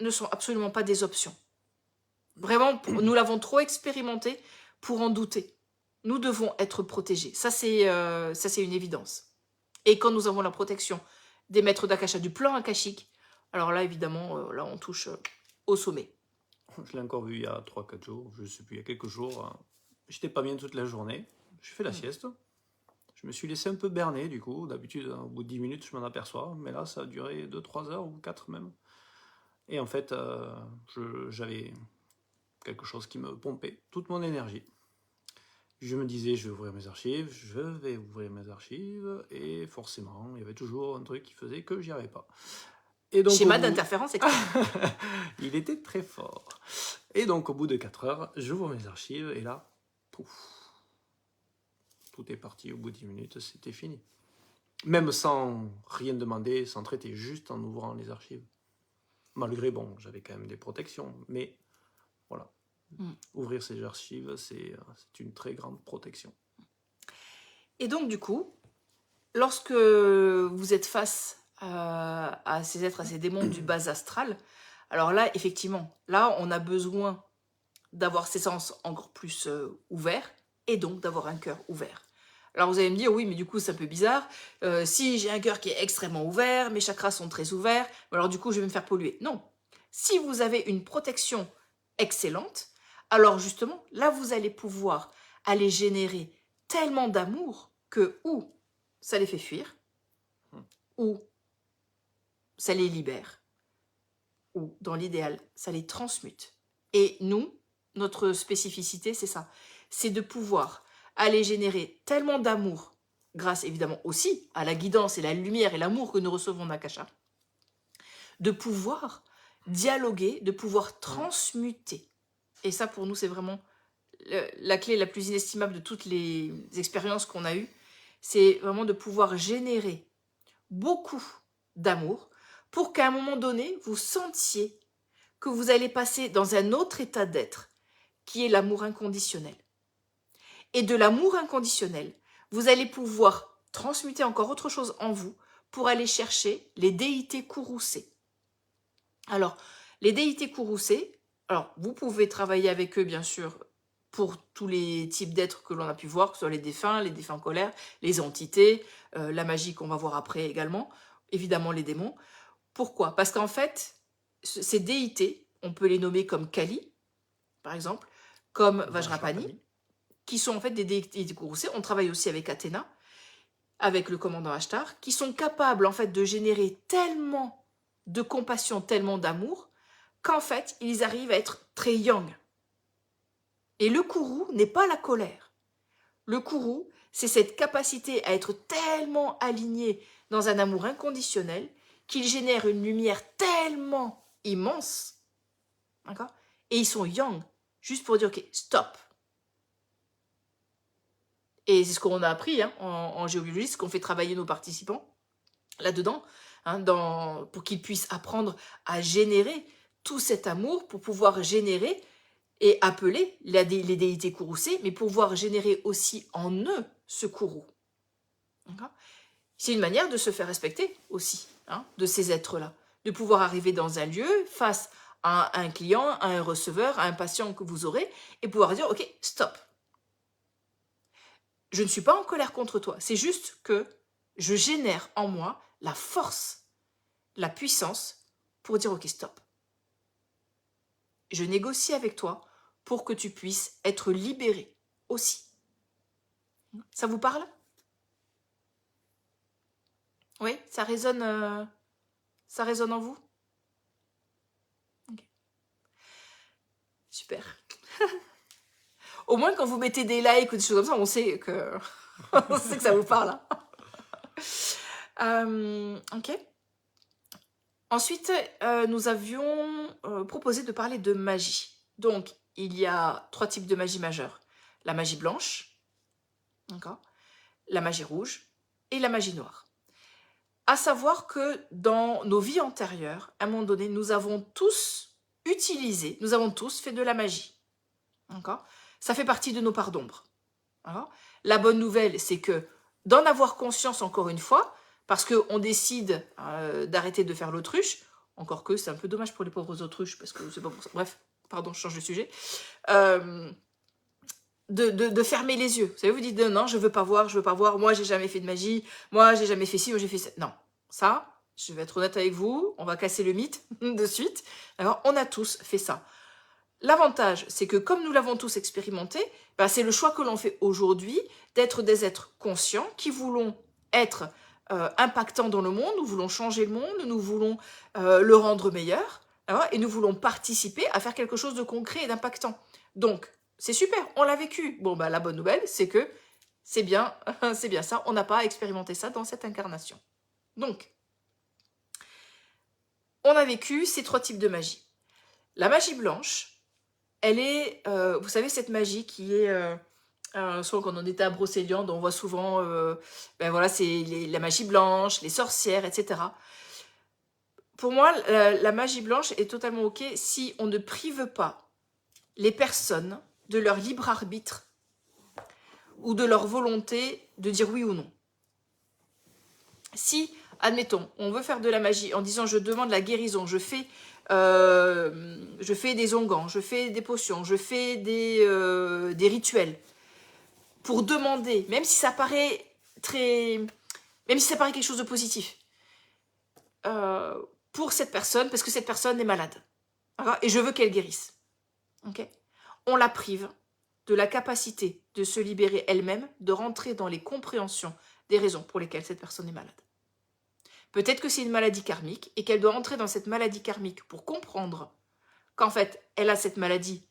ne sont absolument pas des options. Vraiment, nous l'avons trop expérimenté pour en douter. Nous devons être protégés. Ça, c'est une évidence. Et quand nous avons la protection des maîtres d'Akasha, du plan akashique, alors là, évidemment, là, on touche au sommet. Je l'ai encore vu il y a 3-4 jours, je ne sais plus, il y a quelques jours. J'étais pas bien toute la journée. J'ai fait la sieste. Je me suis laissé un peu berner, du coup. D'habitude, au bout de 10 minutes, je m'en aperçois. Mais là, ça a duré 2-3 heures ou 4 même. Et en fait, j'avais quelque chose qui me pompait toute mon énergie. Je me disais, je vais ouvrir mes archives, et forcément, il y avait toujours un truc qui faisait que j'y arrivais pas. Et donc, schéma d'interférence externe. Il était très fort. Et donc, au bout de 4 heures, j'ouvre mes archives, et là, pouf, tout est parti. Au bout de 10 minutes, c'était fini. Même sans rien demander, sans traiter, juste en ouvrant les archives. Malgré, j'avais quand même des protections, mais voilà. Ouvrir ces archives, c'est une très grande protection. Et donc, du coup, lorsque vous êtes face à ces êtres, à ces démons du bas astral, alors là, effectivement, là, on a besoin d'avoir ses sens encore plus ouverts et donc d'avoir un cœur ouvert. Alors vous allez me dire, oui, mais du coup, c'est un peu bizarre. Si j'ai un cœur qui est extrêmement ouvert, mes chakras sont très ouverts, alors du coup, je vais me faire polluer. Non. Si vous avez une protection excellente, alors justement, là, vous allez pouvoir aller générer tellement d'amour que ou ça les fait fuir, ou ça les libère, ou dans l'idéal, ça les transmute. Et nous, notre spécificité, c'est ça. C'est de pouvoir aller générer tellement d'amour, grâce évidemment aussi à la guidance et la lumière et l'amour que nous recevons d'Akasha, de pouvoir dialoguer, de pouvoir transmuter. Et ça, pour nous, c'est vraiment la clé la plus inestimable de toutes les expériences qu'on a eues. C'est vraiment de pouvoir générer beaucoup d'amour pour qu'à un moment donné, vous sentiez que vous allez passer dans un autre état d'être, qui est l'amour inconditionnel. et de l'amour inconditionnel, vous allez pouvoir transmuter encore autre chose en vous pour aller chercher les déités courroucées. Alors, les déités courroucées, alors vous pouvez travailler avec eux bien sûr pour tous les types d'êtres que l'on a pu voir, que ce soit les défunts en colère, les entités, la magie qu'on va voir après également, évidemment les démons. Pourquoi? Parce qu'en fait, ces déités, on peut les nommer comme Kali, par exemple, comme Vajrapani, qui sont en fait des déités courroucées. On travaille aussi avec Athéna, avec le commandant Ashtar, qui sont capables en fait de générer tellement de compassion, tellement d'amour, qu'en fait, ils arrivent à être très yang. Et le kourou n'est pas la colère. Le kourou, c'est cette capacité à être tellement aligné dans un amour inconditionnel qu'il génère une lumière tellement immense, d'accord? Et ils sont yang, juste pour dire, ok, stop. Et c'est ce qu'on a appris hein, en géobiologie, ce qu'on fait travailler nos participants là-dedans, hein, pour qu'ils puissent apprendre à générer tout cet amour pour pouvoir générer et appeler les déités courroucées, mais pouvoir générer aussi en eux ce kourou. C'est une manière de se faire respecter aussi, hein, de ces êtres-là, de pouvoir arriver dans un lieu face à un client, à un receveur, à un patient que vous aurez, et pouvoir dire, ok, stop. Je ne suis pas en colère contre toi, c'est juste que je génère en moi la force, la puissance pour dire, ok, stop. Je négocie avec toi pour que tu puisses être libéré aussi. Ça vous parle? Oui, ça résonne en vous? Okay. Super. Au moins, quand vous mettez des likes ou des choses comme ça, on sait que, on sait que ça vous parle. Ok. Ensuite, nous avions proposé de parler de magie. Donc, il y a 3 types de magie majeure. La magie blanche, la magie rouge et la magie noire. À savoir que dans nos vies antérieures, à un moment donné, nous avons tous utilisé, nous avons tous fait de la magie. Ça fait partie de nos parts d'ombre. La bonne nouvelle, c'est que d'en avoir conscience encore une fois, parce qu'on décide d'arrêter de faire l'autruche, encore que c'est un peu dommage pour les pauvres autruches, parce que c'est pas pour ça. Bref, pardon, je change de sujet. De fermer les yeux. Vous savez, vous dites non, je veux pas voir, moi j'ai jamais fait de magie, moi j'ai jamais fait ci, moi j'ai fait ça. Non, ça, je vais être honnête avec vous, on va casser le mythe de suite. Alors, on a tous fait ça. L'avantage, c'est que comme nous l'avons tous expérimenté, c'est le choix que l'on fait aujourd'hui d'être des êtres conscients qui voulons être impactants dans le monde, nous voulons changer le monde, nous voulons le rendre meilleur, et nous voulons participer à faire quelque chose de concret et d'impactant. Donc, c'est super, on l'a vécu. Bon, la bonne nouvelle, c'est que c'est bien ça, on n'a pas expérimenté ça dans cette incarnation. Donc, on a vécu ces 3 types de magie. La magie blanche, elle est, vous savez, cette magie qui est, soit quand on était à Brocéliande, on voit souvent, voilà, c'est la magie blanche, les sorcières, etc. Pour moi, la magie blanche est totalement ok si on ne prive pas les personnes de leur libre arbitre ou de leur volonté de dire oui ou non. Si, admettons, on veut faire de la magie en disant je demande la guérison, je fais des onguents, je fais des potions, je fais des rituels pour demander, même si ça paraît quelque chose de positif, pour cette personne, parce que cette personne est malade, et je veux qu'elle guérisse. Okay, on la prive de la capacité de se libérer elle-même, de rentrer dans les compréhensions des raisons pour lesquelles cette personne est malade. Peut-être que c'est une maladie karmique et qu'elle doit entrer dans cette maladie karmique pour comprendre qu'en fait, elle a cette maladie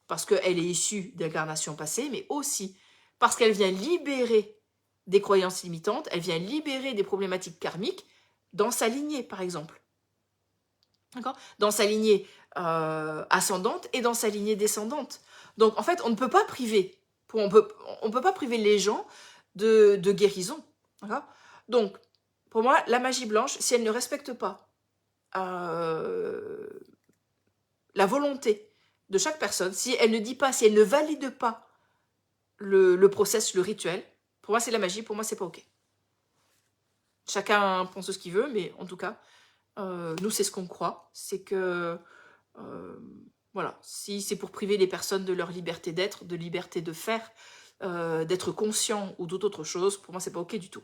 parce qu'elle est issue d'incarnations passées, mais aussi parce qu'elle vient libérer des croyances limitantes, elle vient libérer des problématiques karmiques dans sa lignée, par exemple. Dans sa lignée ascendante et dans sa lignée descendante. Donc, en fait, on ne peut pas priver, on peut pas priver les gens de guérison. Donc, pour moi, la magie blanche, si elle ne respecte pas la volonté de chaque personne, si elle ne dit pas, si elle ne valide pas le process, le rituel. Pour moi, c'est la magie, pour moi, c'est pas OK. Chacun pense ce qu'il veut, mais en tout cas, nous, c'est ce qu'on croit. C'est que, voilà, si c'est pour priver les personnes de leur liberté d'être, de liberté de faire, d'être conscient ou toute autre chose, pour moi, c'est pas OK du tout.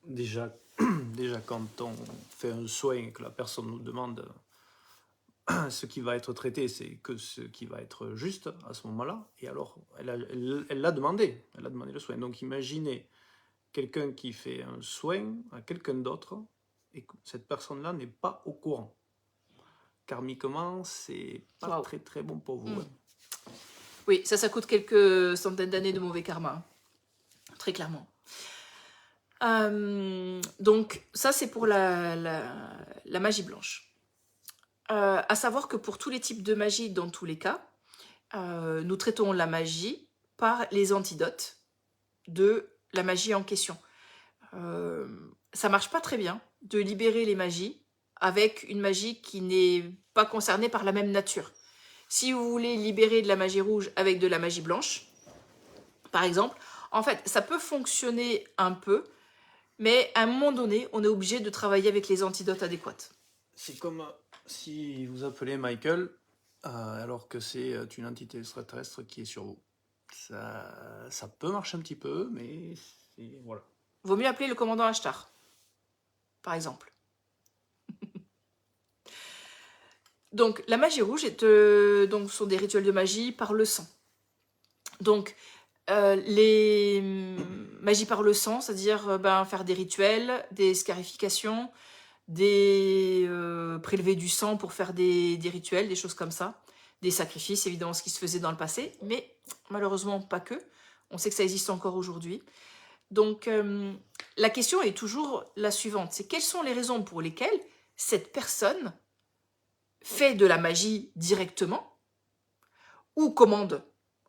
Déjà, déjà, quand on fait un soin et que la personne nous demande ce qui va être traité, c'est que ce qui va être juste à ce moment-là. Et alors, elle l'a demandé. Elle a demandé le soin. Donc, imaginez quelqu'un qui fait un soin à quelqu'un d'autre et que cette personne-là n'est pas au courant. Karmiquement, c'est pas Wow. très très bon pour vous. Mm. Oui, ça coûte quelques centaines d'années de mauvais karma. Hein. Très clairement. Donc, ça, c'est pour la magie blanche. À savoir que pour tous les types de magie, dans tous les cas, nous traitons la magie par les antidotes de la magie en question. Ça marche pas très bien de libérer les magies avec une magie qui n'est pas concernée par la même nature. Si vous voulez libérer de la magie rouge avec de la magie blanche, par exemple, en fait, ça peut fonctionner un peu, mais à un moment donné, on est obligé de travailler avec les antidotes adéquats. C'est comme si vous appelez Michael alors que c'est une entité extraterrestre qui est sur vous. Ça peut marcher un petit peu, mais voilà. Vaut mieux appeler le commandant Ashtar, par exemple. Donc, la magie rouge donc, sont des rituels de magie par le sang. Donc, les magies par le sang, c'est-à-dire faire des rituels, des scarifications, prélever du sang pour faire des rituels, des choses comme ça, des sacrifices, évidemment, ce qui se faisait dans le passé, mais malheureusement pas que. On sait que ça existe encore aujourd'hui. Donc, la question est toujours la suivante, c'est quelles sont les raisons pour lesquelles cette personne fait de la magie directement ou commande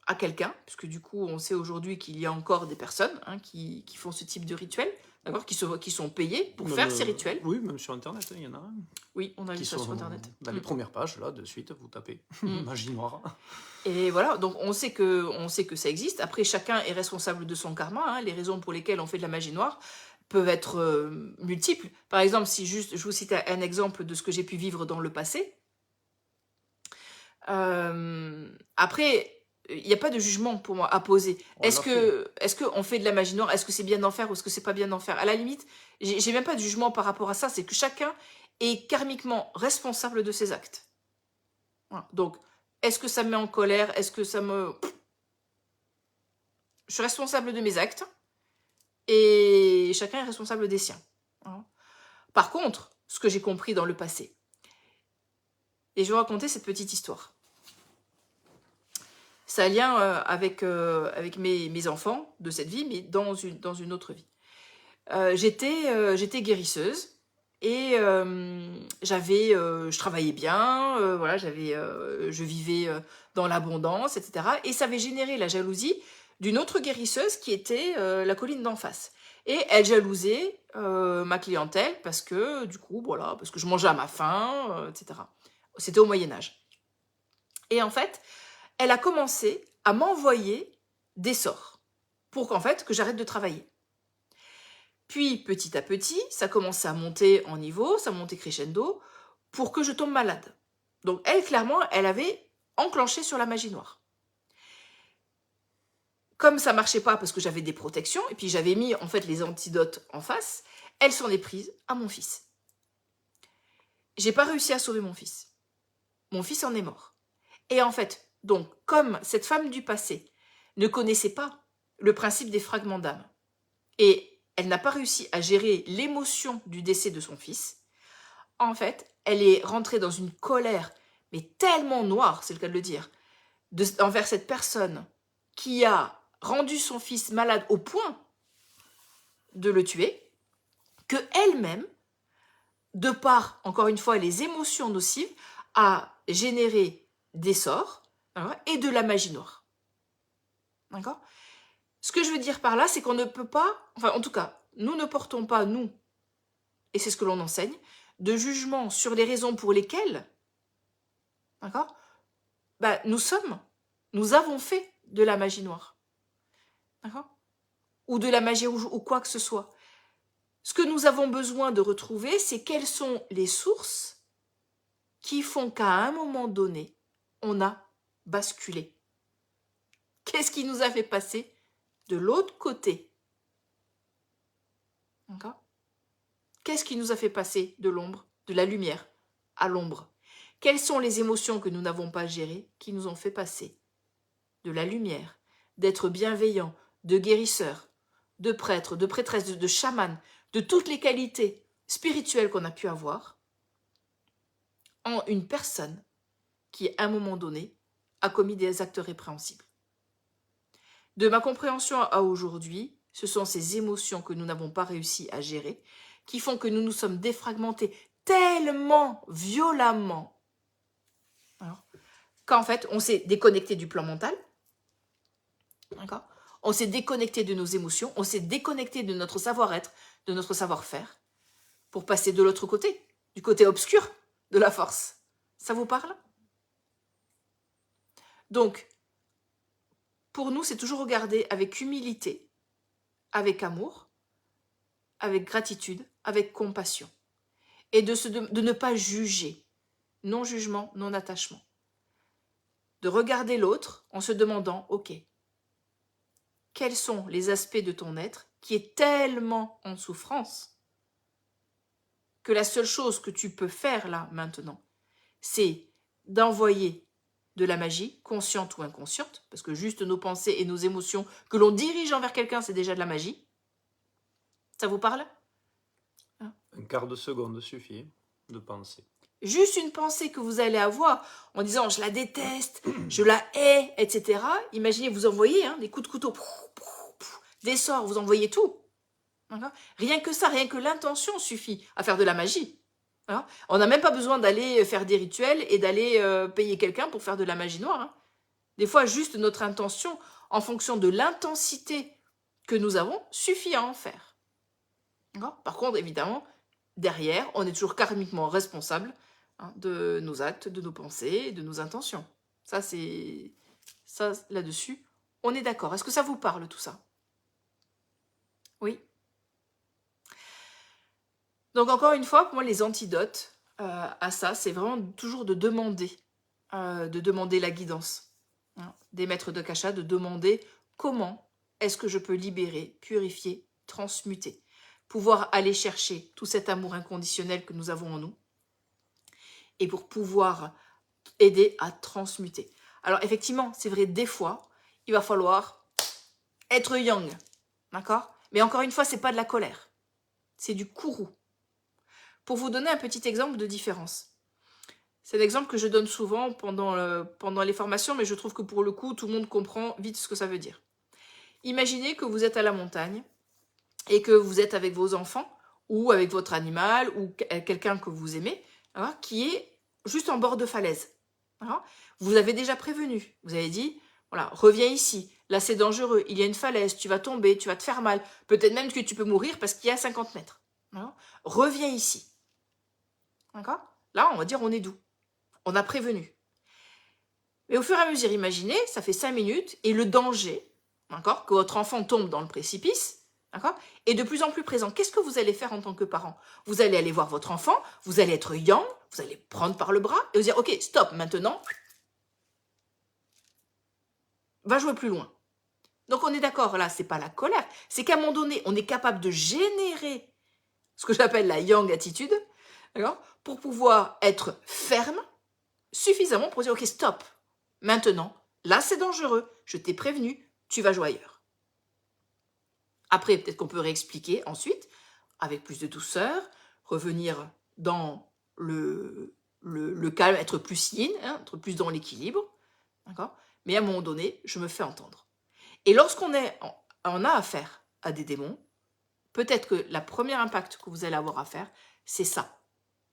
à quelqu'un, puisque du coup, on sait aujourd'hui qu'il y a encore des personnes qui font ce type de rituel, d'accord, qui sont payées pour faire ces rituels. Oui, même sur Internet, il y en a un. Oui, on a vu ça sur Internet. Dans les premières pages, là, de suite, vous tapez magie noire. Et voilà, donc on sait que ça existe. Après, chacun est responsable de son karma. Hein. Les raisons pour lesquelles on fait de la magie noire peuvent être multiples. Par exemple, si juste je vous cite un exemple de ce que j'ai pu vivre dans le passé. Après, il n'y a pas de jugement pour moi à poser. Est-ce qu'on fait de la magie noire? Est-ce que c'est bien d'en faire ou est-ce que c'est pas bien d'en faire? À la limite, j'ai même pas de jugement par rapport à ça. C'est que chacun est karmiquement responsable de ses actes. Voilà. Donc, est-ce que ça me met en colère? Est-ce que ça me... Je suis responsable de mes actes et chacun est responsable des siens. Voilà. Par contre, ce que j'ai compris dans le passé, et je vais vous raconter cette petite histoire. Ça a lien avec mes enfants de cette vie, mais dans une autre vie. J'étais guérisseuse et je travaillais bien, voilà, je vivais dans l'abondance, etc. Et ça avait généré la jalousie d'une autre guérisseuse qui était la colline d'en face. Et elle jalousait ma clientèle parce que, du coup, voilà, parce que je mangeais à ma faim, etc. C'était au Moyen-Âge. Et en fait, elle a commencé à m'envoyer des sorts pour qu'en fait, que j'arrête de travailler. Puis, petit à petit, ça commençait à monter en niveau, ça montait crescendo, pour que je tombe malade. Donc, elle, clairement, elle avait enclenché sur la magie noire. Comme ça marchait pas parce que j'avais des protections, et puis j'avais mis, en fait, les antidotes en face, elle s'en est prise à mon fils. J'ai pas réussi à sauver mon fils. Mon fils en est mort. Et en fait, donc, comme cette femme du passé ne connaissait pas le principe des fragments d'âme, et elle n'a pas réussi à gérer l'émotion du décès de son fils, en fait, elle est rentrée dans une colère, mais tellement noire, c'est le cas de le dire, envers cette personne qui a rendu son fils malade au point de le tuer, que elle-même, de par, encore une fois, les émotions nocives, a généré des sorts et de la magie noire. D'accord ? Ce que je veux dire par là, c'est qu'on ne peut pas, enfin en tout cas, nous ne portons pas, nous, et c'est ce que l'on enseigne, de jugement sur les raisons pour lesquelles, d'accord, nous avons fait de la magie noire. d'accord? Ou de la magie ou quoi que ce soit. Ce que nous avons besoin de retrouver, c'est quelles sont les sources qui font qu'à un moment donné, on a basculé. Qu'est-ce qui nous a fait passer de l'autre côté? D'accord? Qu'est-ce qui nous a fait passer de l'ombre, de la lumière à l'ombre? Quelles sont les émotions que nous n'avons pas gérées qui nous ont fait passer de la lumière, d'être bienveillant, de guérisseur, de prêtre, de prêtresse, de chaman, de toutes les qualités spirituelles qu'on a pu avoir, en une personne qui, à un moment donné, a commis des actes répréhensibles. De ma compréhension à aujourd'hui, ce sont ces émotions que nous n'avons pas réussi à gérer qui font que nous nous sommes défragmentés tellement violemment qu'en fait, on s'est déconnecté du plan mental, d'accord? On s'est déconnecté de nos émotions, on s'est déconnecté de notre savoir-être, de notre savoir-faire, pour passer de l'autre côté, du côté obscur de la force. Ça vous parle? Donc, pour nous, c'est toujours regarder avec humilité, avec amour, avec gratitude, avec compassion. Et de ne pas juger. Non-jugement, non-attachement. De regarder l'autre en se demandant, ok, quels sont les aspects de ton être qui est tellement en souffrance que la seule chose que tu peux faire là, maintenant, c'est d'envoyer de la magie, consciente ou inconsciente, parce que juste nos pensées et nos émotions que l'on dirige envers quelqu'un, c'est déjà de la magie. Ça vous parle? Un quart de seconde suffit de penser. Juste une pensée que vous allez avoir en disant « je la déteste, je la hais », etc. Imaginez, vous envoyez des coups de couteau, des sorts, vous envoyez tout. Rien que ça, rien que l'intention suffit à faire de la magie. On n'a même pas besoin d'aller faire des rituels et d'aller payer quelqu'un pour faire de la magie noire. Des fois, juste notre intention, en fonction de l'intensité que nous avons, suffit à en faire. Par contre, évidemment, derrière, on est toujours karmiquement responsable de nos actes, de nos pensées, de nos intentions. Ça, là-dessus, on est d'accord. Est-ce que ça vous parle, tout ça? Oui. Donc, encore une fois, pour moi, les antidotes à ça, c'est vraiment toujours de demander la guidance des maîtres de Kasha, de demander comment est-ce que je peux libérer, purifier, transmuter, pouvoir aller chercher tout cet amour inconditionnel que nous avons en nous, et pour pouvoir aider à transmuter. Alors effectivement, c'est vrai, des fois, il va falloir être yang, d'accord? Mais encore une fois, c'est pas de la colère, c'est du courroux. Pour vous donner un petit exemple de différence, c'est l'exemple que je donne souvent pendant les formations, mais je trouve que pour le coup, tout le monde comprend vite ce que ça veut dire. Imaginez que vous êtes à la montagne et que vous êtes avec vos enfants ou avec votre animal ou quelqu'un que vous aimez, qui est juste en bord de falaise. Vous avez déjà prévenu, vous avez dit, voilà, reviens ici, là c'est dangereux, il y a une falaise, tu vas tomber, tu vas te faire mal, peut-être même que tu peux mourir parce qu'il y a 50 mètres. Reviens ici. D'accord? Là, on va dire on est doux. On a prévenu. Mais au fur et à mesure, imaginez, ça fait 5 minutes et le danger, d'accord, que votre enfant tombe dans le précipice, d'accord, est de plus en plus présent. Qu'est-ce que vous allez faire en tant que parent? Vous allez aller voir votre enfant, vous allez être yang, vous allez prendre par le bras et vous dire, ok, stop, maintenant, va jouer plus loin. Donc on est d'accord, là, c'est pas la colère, c'est qu'à un moment donné, on est capable de générer ce que j'appelle la yang attitude, d'accord, pour pouvoir être ferme suffisamment pour dire, ok, stop, maintenant, là c'est dangereux, je t'ai prévenu, tu vas jouer ailleurs. Après, peut-être qu'on peut réexpliquer ensuite, avec plus de douceur, revenir dans le calme, être plus yin, être plus dans l'équilibre, d'accord? Mais à un moment donné, je me fais entendre. Et lorsqu'on a affaire à des démons, peut-être que la première impact que vous allez avoir à faire, c'est ça.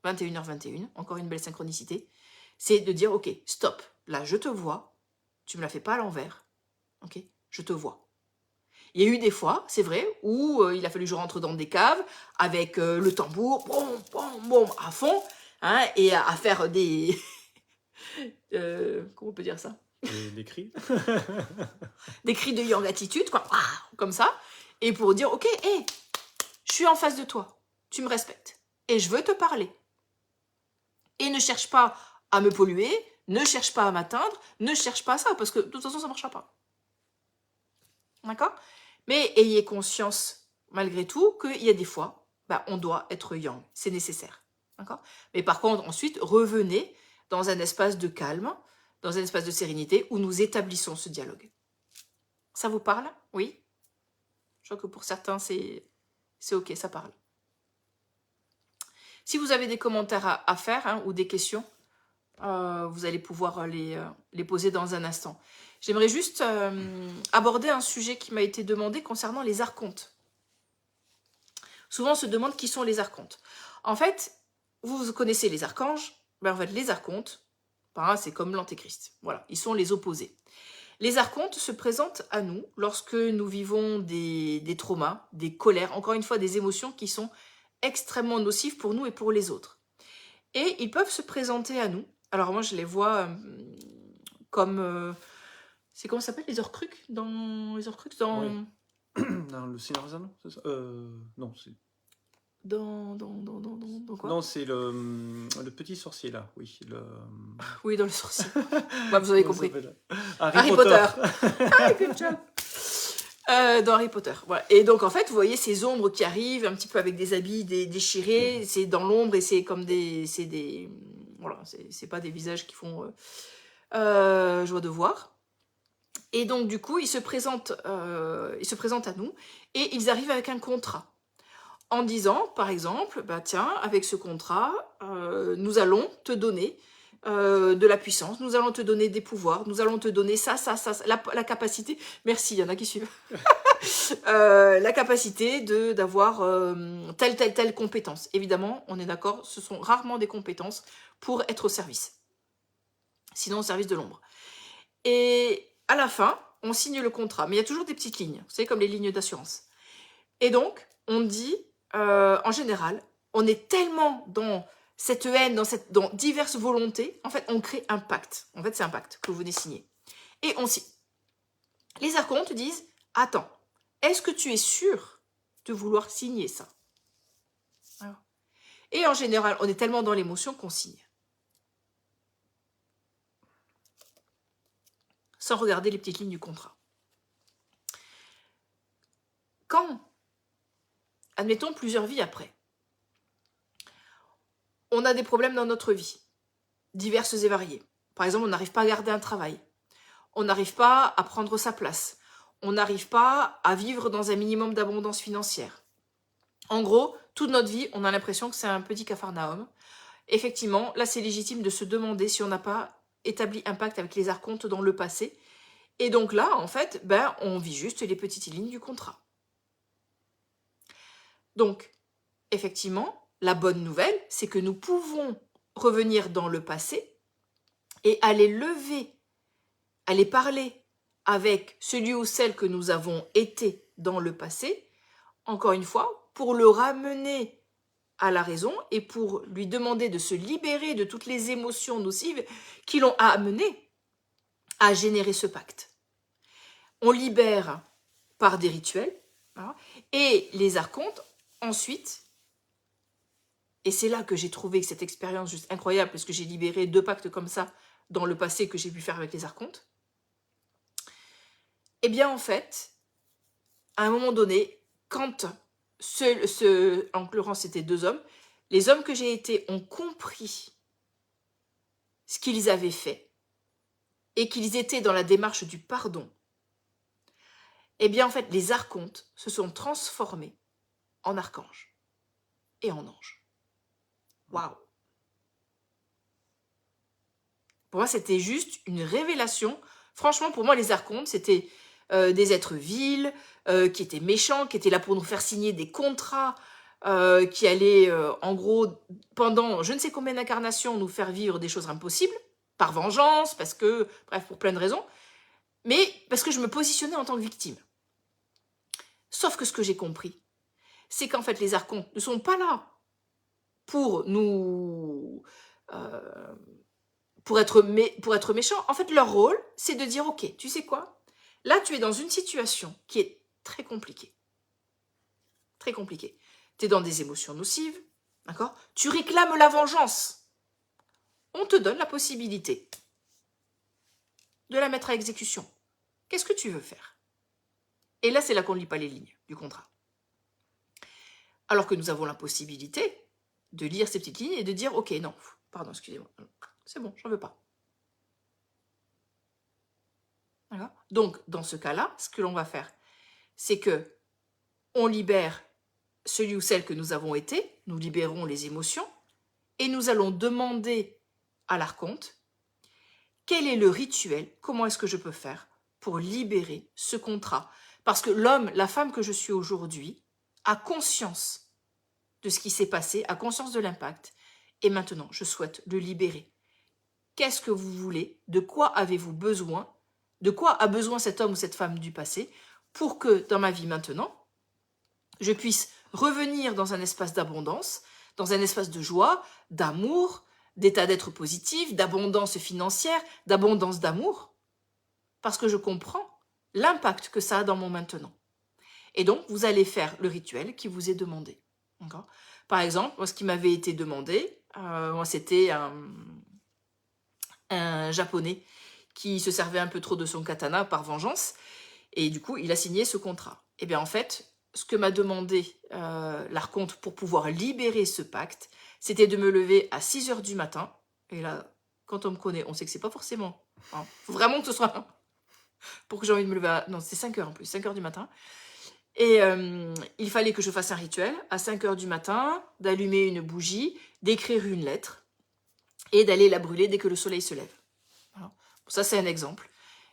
21h21, encore une belle synchronicité, c'est de dire, ok, stop, là je te vois, tu me la fais pas à l'envers, ok, je te vois. Il y a eu des fois, c'est vrai, où il a fallu que je rentre dans des caves avec le tambour, boum, boum, boum, à fond, et à faire des... comment on peut dire ça? Et des cris. Des cris de yang attitude, quoi, comme ça, et pour dire, ok, hé, je suis en face de toi, tu me respectes, et je veux te parler. Et ne cherche pas à me polluer, ne cherche pas à m'atteindre, ne cherche pas ça, parce que de toute façon, ça ne marchera pas. D'accord? Mais ayez conscience, malgré tout, qu'il y a des fois, on doit être yang, c'est nécessaire. D'accord? Mais par contre, ensuite, revenez dans un espace de calme, dans un espace de sérénité, où nous établissons ce dialogue. Ça vous parle? Oui? Je crois que pour certains, c'est ok, ça parle. Si vous avez des commentaires à faire ou des questions, vous allez pouvoir les poser dans un instant. J'aimerais juste aborder un sujet qui m'a été demandé concernant les archontes. Souvent, on se demande qui sont les archontes. En fait, vous connaissez les archanges. En fait, les archontes, c'est comme l'antéchrist. Voilà, ils sont les opposés. Les archontes se présentent à nous lorsque nous vivons des traumas, des colères, encore une fois, des émotions qui sont extrêmement nocives pour nous et pour les autres. Et ils peuvent se présenter à nous. Alors moi, je les vois comme... c'est comment ça s'appelle, les Horcruxes dans les Horcruxes dans... Oui. Dans le Seigneur des Anneaux, c'est ça non, c'est... Dans quoi? Non, c'est le petit sorcier, là, oui. Oui, dans le sorcier. Vous avez compris. Harry Potter. Ah, good job. Dans Harry Potter, voilà. Et donc en fait, vous voyez ces ombres qui arrivent un petit peu avec des habits déchirés, c'est dans l'ombre et c'est comme voilà, c'est pas des visages qui font joie de voir. Et donc du coup, ils se présentent à nous et ils arrivent avec un contrat. En disant, par exemple, tiens, avec ce contrat, nous allons te donner de la puissance, nous allons te donner des pouvoirs, nous allons te donner ça, la capacité, merci, il y en a qui suivent, la capacité d'avoir telle compétence. Évidemment, on est d'accord, ce sont rarement des compétences pour être au service, sinon au service de l'ombre. Et à la fin, on signe le contrat, mais il y a toujours des petites lignes, vous savez, comme les lignes d'assurance. Et donc, on dit... en général, on est tellement dans cette haine, dans diverses volontés, en fait, on crée un pacte. En fait, c'est un pacte que vous venez signer. Et on signe. Les archontes disent, attends, est-ce que tu es sûr de vouloir signer ça? Alors. Et en général, on est tellement dans l'émotion qu'on signe. Sans regarder les petites lignes du contrat. Quand, admettons plusieurs vies après, on a des problèmes dans notre vie, diverses et variées. Par exemple, on n'arrive pas à garder un travail. On n'arrive pas à prendre sa place. On n'arrive pas à vivre dans un minimum d'abondance financière. En gros, toute notre vie, on a l'impression que c'est un petit capharnaüm. Effectivement, là, c'est légitime de se demander si on n'a pas établi un pacte avec les archontes dans le passé. Et donc là, en fait, on vit juste les petites lignes du contrat. Donc, effectivement, la bonne nouvelle, c'est que nous pouvons revenir dans le passé et aller parler avec celui ou celle que nous avons été dans le passé, encore une fois, pour le ramener à la raison et pour lui demander de se libérer de toutes les émotions nocives qui l'ont amené à générer ce pacte. On libère par des rituels, voilà, et les archontes, ensuite, et c'est là que j'ai trouvé cette expérience juste incroyable, parce que j'ai libéré 2 pactes comme ça dans le passé que j'ai pu faire avec les archontes. Eh bien, en fait, à un moment donné, quand en l'occurrence, c'était 2 hommes, les hommes que j'ai été ont compris ce qu'ils avaient fait et qu'ils étaient dans la démarche du pardon. Eh bien, en fait, les archontes se sont transformés en archanges et en anges. Waouh! Pour moi, c'était juste une révélation. Franchement, pour moi, les archontes, c'était des êtres vils, qui étaient méchants, qui étaient là pour nous faire signer des contrats, qui allaient, en gros, pendant je ne sais combien d'incarnations, nous faire vivre des choses impossibles, par vengeance, parce que, bref, pour plein de raisons, mais parce que je me positionnais en tant que victime. Sauf que ce que j'ai compris, c'est qu'en fait, les archontes ne sont pas là pour nous pour être méchant. En fait, leur rôle, c'est de dire, ok, tu sais quoi? Là, tu es dans une situation qui est très compliquée. Très compliquée. Tu es dans des émotions nocives, d'accord? Tu réclames la vengeance. On te donne la possibilité de la mettre à exécution. Qu'est-ce que tu veux faire? Et là, c'est là qu'on ne lit pas les lignes du contrat. Alors que nous avons la possibilité de lire ces petites lignes et de dire, ok, non, pardon, excusez-moi, c'est bon, j'en veux pas. Donc, dans ce cas-là, ce que l'on va faire, c'est que on libère celui ou celle que nous avons été, nous libérons les émotions, et nous allons demander à l'archonte quel est le rituel, comment est-ce que je peux faire pour libérer ce contrat. Parce que l'homme, la femme que je suis aujourd'hui, a conscience de ce qui s'est passé, a conscience de l'impact, et maintenant, je souhaite le libérer. Qu'est-ce que vous voulez? De quoi avez-vous besoin? De quoi a besoin cet homme ou cette femme du passé pour que, dans ma vie maintenant, je puisse revenir dans un espace d'abondance, dans un espace de joie, d'amour, d'état d'être positif, d'abondance financière, d'abondance d'amour, parce que je comprends l'impact que ça a dans mon maintenant. Et donc, vous allez faire le rituel qui vous est demandé. Par exemple, moi, ce qui m'avait été demandé, c'était un japonais qui se servait un peu trop de son katana par vengeance, et du coup, il a signé ce contrat. Et bien en fait, ce que m'a demandé l'archonte pour pouvoir libérer ce pacte, c'était de me lever à 6 heures du matin, et là, quand on me connaît, on sait que c'est pas forcément, faut vraiment que ce soit pour que j'ai envie de me lever à... Non, c'est 5 heures en plus, 5 heures du matin. Et il fallait que je fasse un rituel à 5 heures du matin, d'allumer une bougie, d'écrire une lettre, et d'aller la brûler dès que le soleil se lève. Voilà. Ça, c'est un exemple.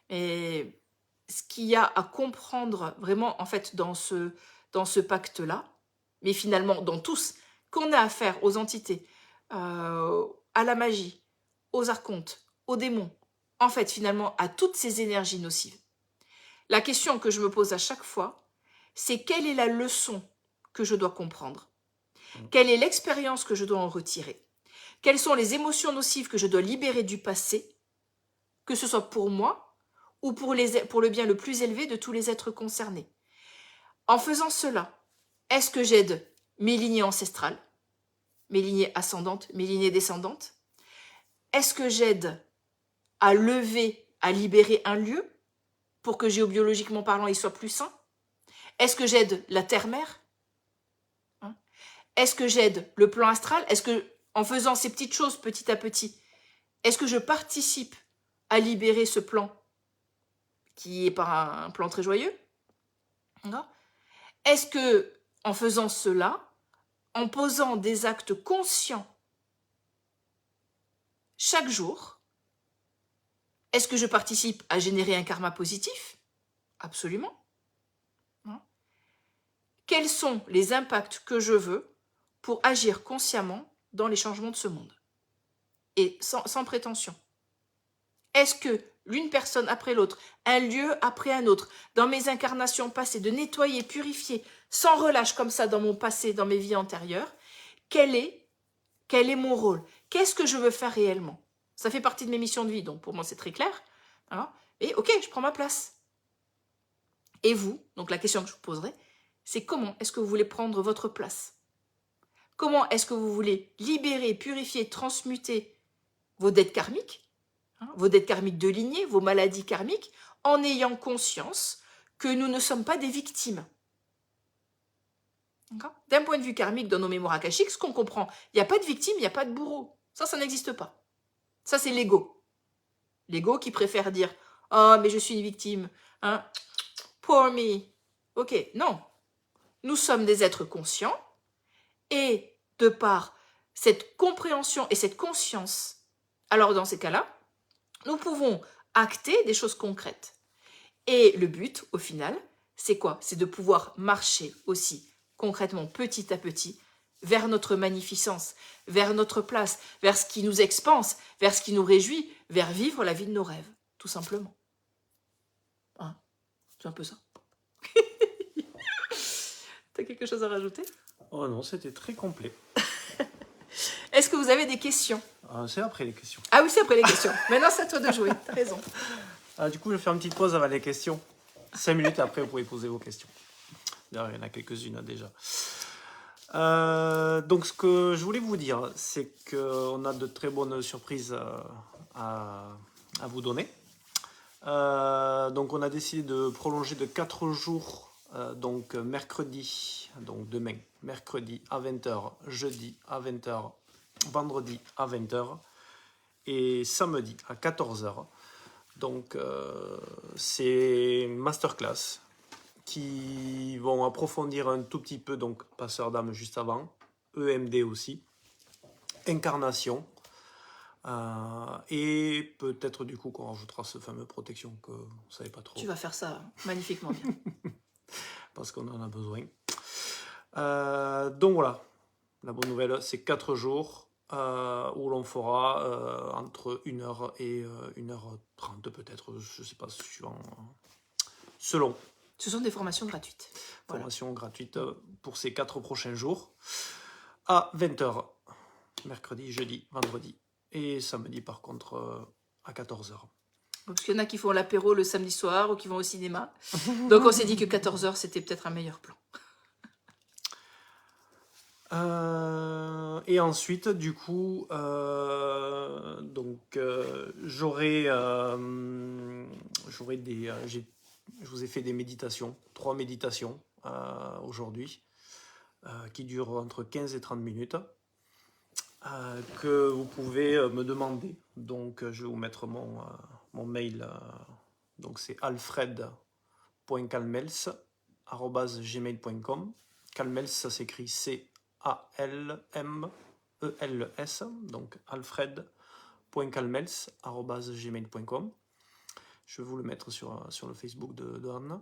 Et ce qu'il y a à comprendre vraiment, en fait, dans ce pacte-là, mais finalement dans tous, qu'on a affaire aux entités, à la magie, aux archontes, aux démons, en fait, finalement, à toutes ces énergies nocives. La question que je me pose à chaque fois, c'est quelle est la leçon que je dois comprendre? Quelle est l'expérience que je dois en retirer? Quelles sont les émotions nocives que je dois libérer du passé, que ce soit pour moi ou pour le bien le plus élevé de tous les êtres concernés? En faisant cela, est-ce que j'aide mes lignées ancestrales, mes lignées ascendantes, mes lignées descendantes? Est-ce que j'aide à lever, à libérer un lieu pour que géobiologiquement parlant, il soit plus sain? Est-ce que j'aide la terre-mère? Est-ce que j'aide le plan astral? Est-ce que, en faisant ces petites choses petit à petit, est-ce que je participe à libérer ce plan qui est pas un plan très joyeux? Est-ce que, en faisant cela, en posant des actes conscients chaque jour, est-ce que je participe à générer un karma positif? Absolument. Quels sont les impacts que je veux pour agir consciemment dans les changements de ce monde? Et sans prétention. Est-ce que l'une personne après l'autre, un lieu après un autre, dans mes incarnations passées, de nettoyer, purifier, sans relâche comme ça dans mon passé, dans mes vies antérieures, quel est mon rôle? Qu'est-ce que je veux faire réellement? Ça fait partie de mes missions de vie, donc pour moi c'est très clair. Et ok, je prends ma place. Et vous, donc la question que je vous poserai, c'est comment est-ce que vous voulez prendre votre place? Comment est-ce que vous voulez libérer, purifier, transmuter vos dettes karmiques, vos dettes karmiques de lignée, vos maladies karmiques, en ayant conscience que nous ne sommes pas des victimes. D'un point de vue karmique, dans nos mémoires akashiques, ce qu'on comprend, il n'y a pas de victime, il n'y a pas de bourreau. Ça n'existe pas. Ça, c'est l'ego. L'ego qui préfère dire « Oh, mais je suis une victime. Poor me. » Ok, non. Nous sommes des êtres conscients et de par cette compréhension et cette conscience, alors dans ces cas-là, nous pouvons acter des choses concrètes. Et le but, au final, c'est quoi? C'est de pouvoir marcher aussi concrètement, petit à petit, vers notre magnificence, vers notre place, vers ce qui nous expanse, vers ce qui nous réjouit, vers vivre la vie de nos rêves, tout simplement. C'est un peu ça. T'as quelque chose à rajouter? Oh non, c'était très complet. Est-ce que vous avez des questions? C'est après les questions. Ah oui, c'est après les questions. Maintenant, c'est à toi de jouer. T'as raison. Du coup, je vais faire une petite pause avant les questions. 5 minutes après, vous pouvez poser vos questions. D'ailleurs, il y en a quelques-unes déjà. Donc, ce que je voulais vous dire, c'est qu'on a de très bonnes surprises à vous donner. Donc, on a décidé de prolonger de 4 jours, donc mercredi, donc demain, mercredi à 20h, jeudi à 20h, vendredi à 20h et samedi à 14h. Donc, c'est masterclass qui vont approfondir un tout petit peu, donc passeur d'âme juste avant, EMD aussi, incarnation, et peut-être du coup qu'on rajoutera ce fameux protection que vous ne savez pas trop. Tu vas faire ça magnifiquement bien. Parce qu'on en a besoin. Donc voilà, la bonne nouvelle, c'est 4 jours où l'on fera entre 1h et 1h30 peut-être, je ne sais pas, suivant, selon. Ce sont des formations gratuites. Formation gratuite pour ces 4 prochains jours à 20h, mercredi, jeudi, vendredi et samedi par contre à 14h. Parce qu'il y en a qui font l'apéro le samedi soir ou qui vont au cinéma. Donc on s'est dit que 14h c'était peut-être un meilleur plan. Et ensuite, du coup, j'aurai des... je vous ai fait des méditations, 3 méditations aujourd'hui, qui durent entre 15 et 30 minutes, que vous pouvez me demander. Donc, je vais vous mettre mon mail. Donc, c'est alfred.calmels@gmail.com. Calmels, ça s'écrit CALMELS, donc alfred.calmels@gmail.com. Je vais vous le mettre sur le Facebook de Anne.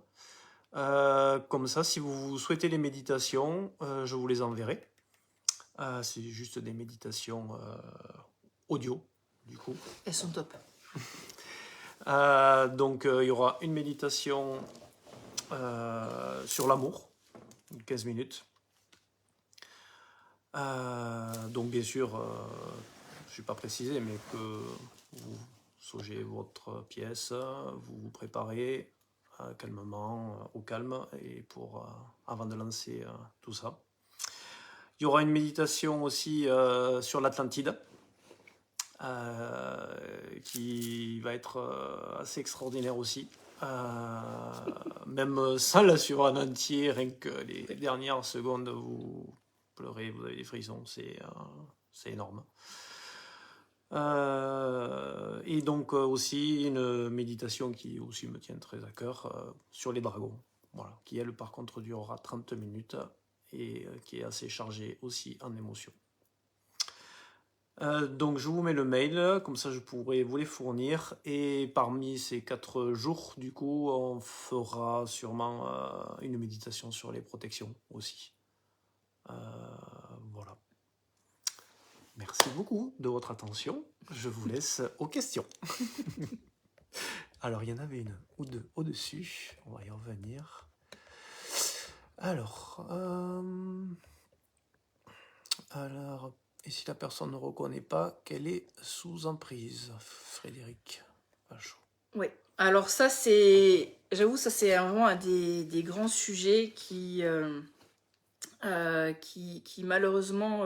Comme ça, si vous souhaitez les méditations, je vous les enverrai. C'est juste des méditations audio, du coup. Elles sont top. Donc, il y aura une méditation sur l'amour, 15 minutes. Donc, bien sûr, je ne suis pas précisé, mais que vous saugez votre pièce, vous vous préparez calmement, au calme, et avant de lancer tout ça. Il y aura une méditation aussi sur l'Atlantide, qui va être assez extraordinaire aussi. Même sans la suivre en entier, rien que les dernières secondes, vous pleurez, vous avez des frissons, c'est énorme. Et donc aussi une méditation qui aussi me tient très à cœur sur les dragons, voilà, qui elle par contre durera 30 minutes et qui est assez chargée aussi en émotions. Donc je vous mets le mail, comme ça je pourrai vous les fournir, et parmi ces 4 jours, du coup, on fera sûrement une méditation sur les protections aussi. Voilà. Merci beaucoup de votre attention. Je vous laisse aux questions. Alors, il y en avait une ou deux au-dessus. On va y revenir. Alors, et si la personne ne reconnaît pas qu'elle est sous emprise, Frédéric Pachot. Oui. Alors ça, c'est... J'avoue, ça c'est vraiment un des grands sujets qui malheureusement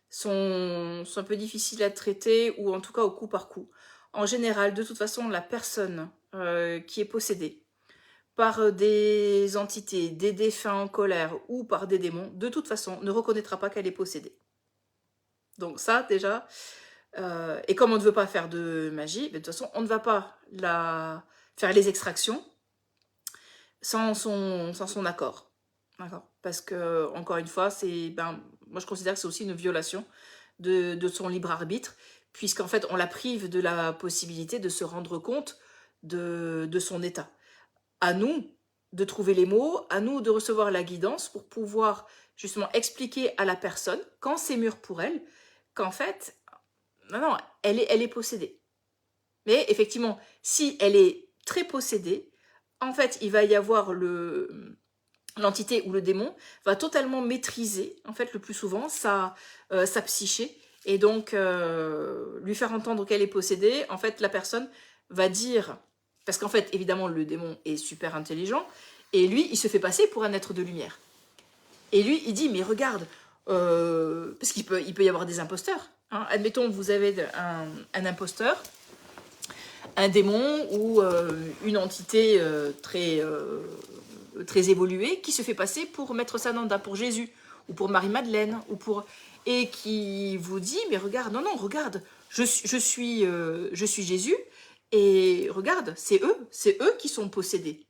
sont un peu difficiles à traiter, ou en tout cas au coup par coup. En général, de toute façon, la personne qui est possédée par des entités, des défunts en colère ou par des démons, de toute façon, ne reconnaîtra pas qu'elle est possédée. Donc ça, déjà... et comme on ne veut pas faire de magie, de toute façon, on ne va pas faire les extractions sans son accord. D'accord. Parce que, encore une fois, moi je considère que c'est aussi une violation de son libre arbitre, puisqu'en fait, on la prive de la possibilité de se rendre compte de son état. À nous de trouver les mots, à nous de recevoir la guidance pour pouvoir justement expliquer à la personne, quand c'est mûr pour elle, qu'en fait, non, elle est possédée. Mais effectivement, si elle est très possédée, en fait, il va y avoir l'entité ou le démon va totalement maîtriser, en fait, le plus souvent, sa psyché, et donc lui faire entendre qu'elle est possédée. En fait, la personne va dire, parce qu'en fait, évidemment, le démon est super intelligent, et lui, il se fait passer pour un être de lumière. Et lui, il dit, mais regarde, parce qu'il peut y avoir des imposteurs. Hein. Admettons, vous avez un imposteur, un démon ou une entité très évoluée qui se fait passer pour Maître Sananda, pour Jésus, ou pour Marie-Madeleine, et qui vous dit, mais regarde, non, regarde, je suis Jésus, et regarde, c'est eux qui sont possédés.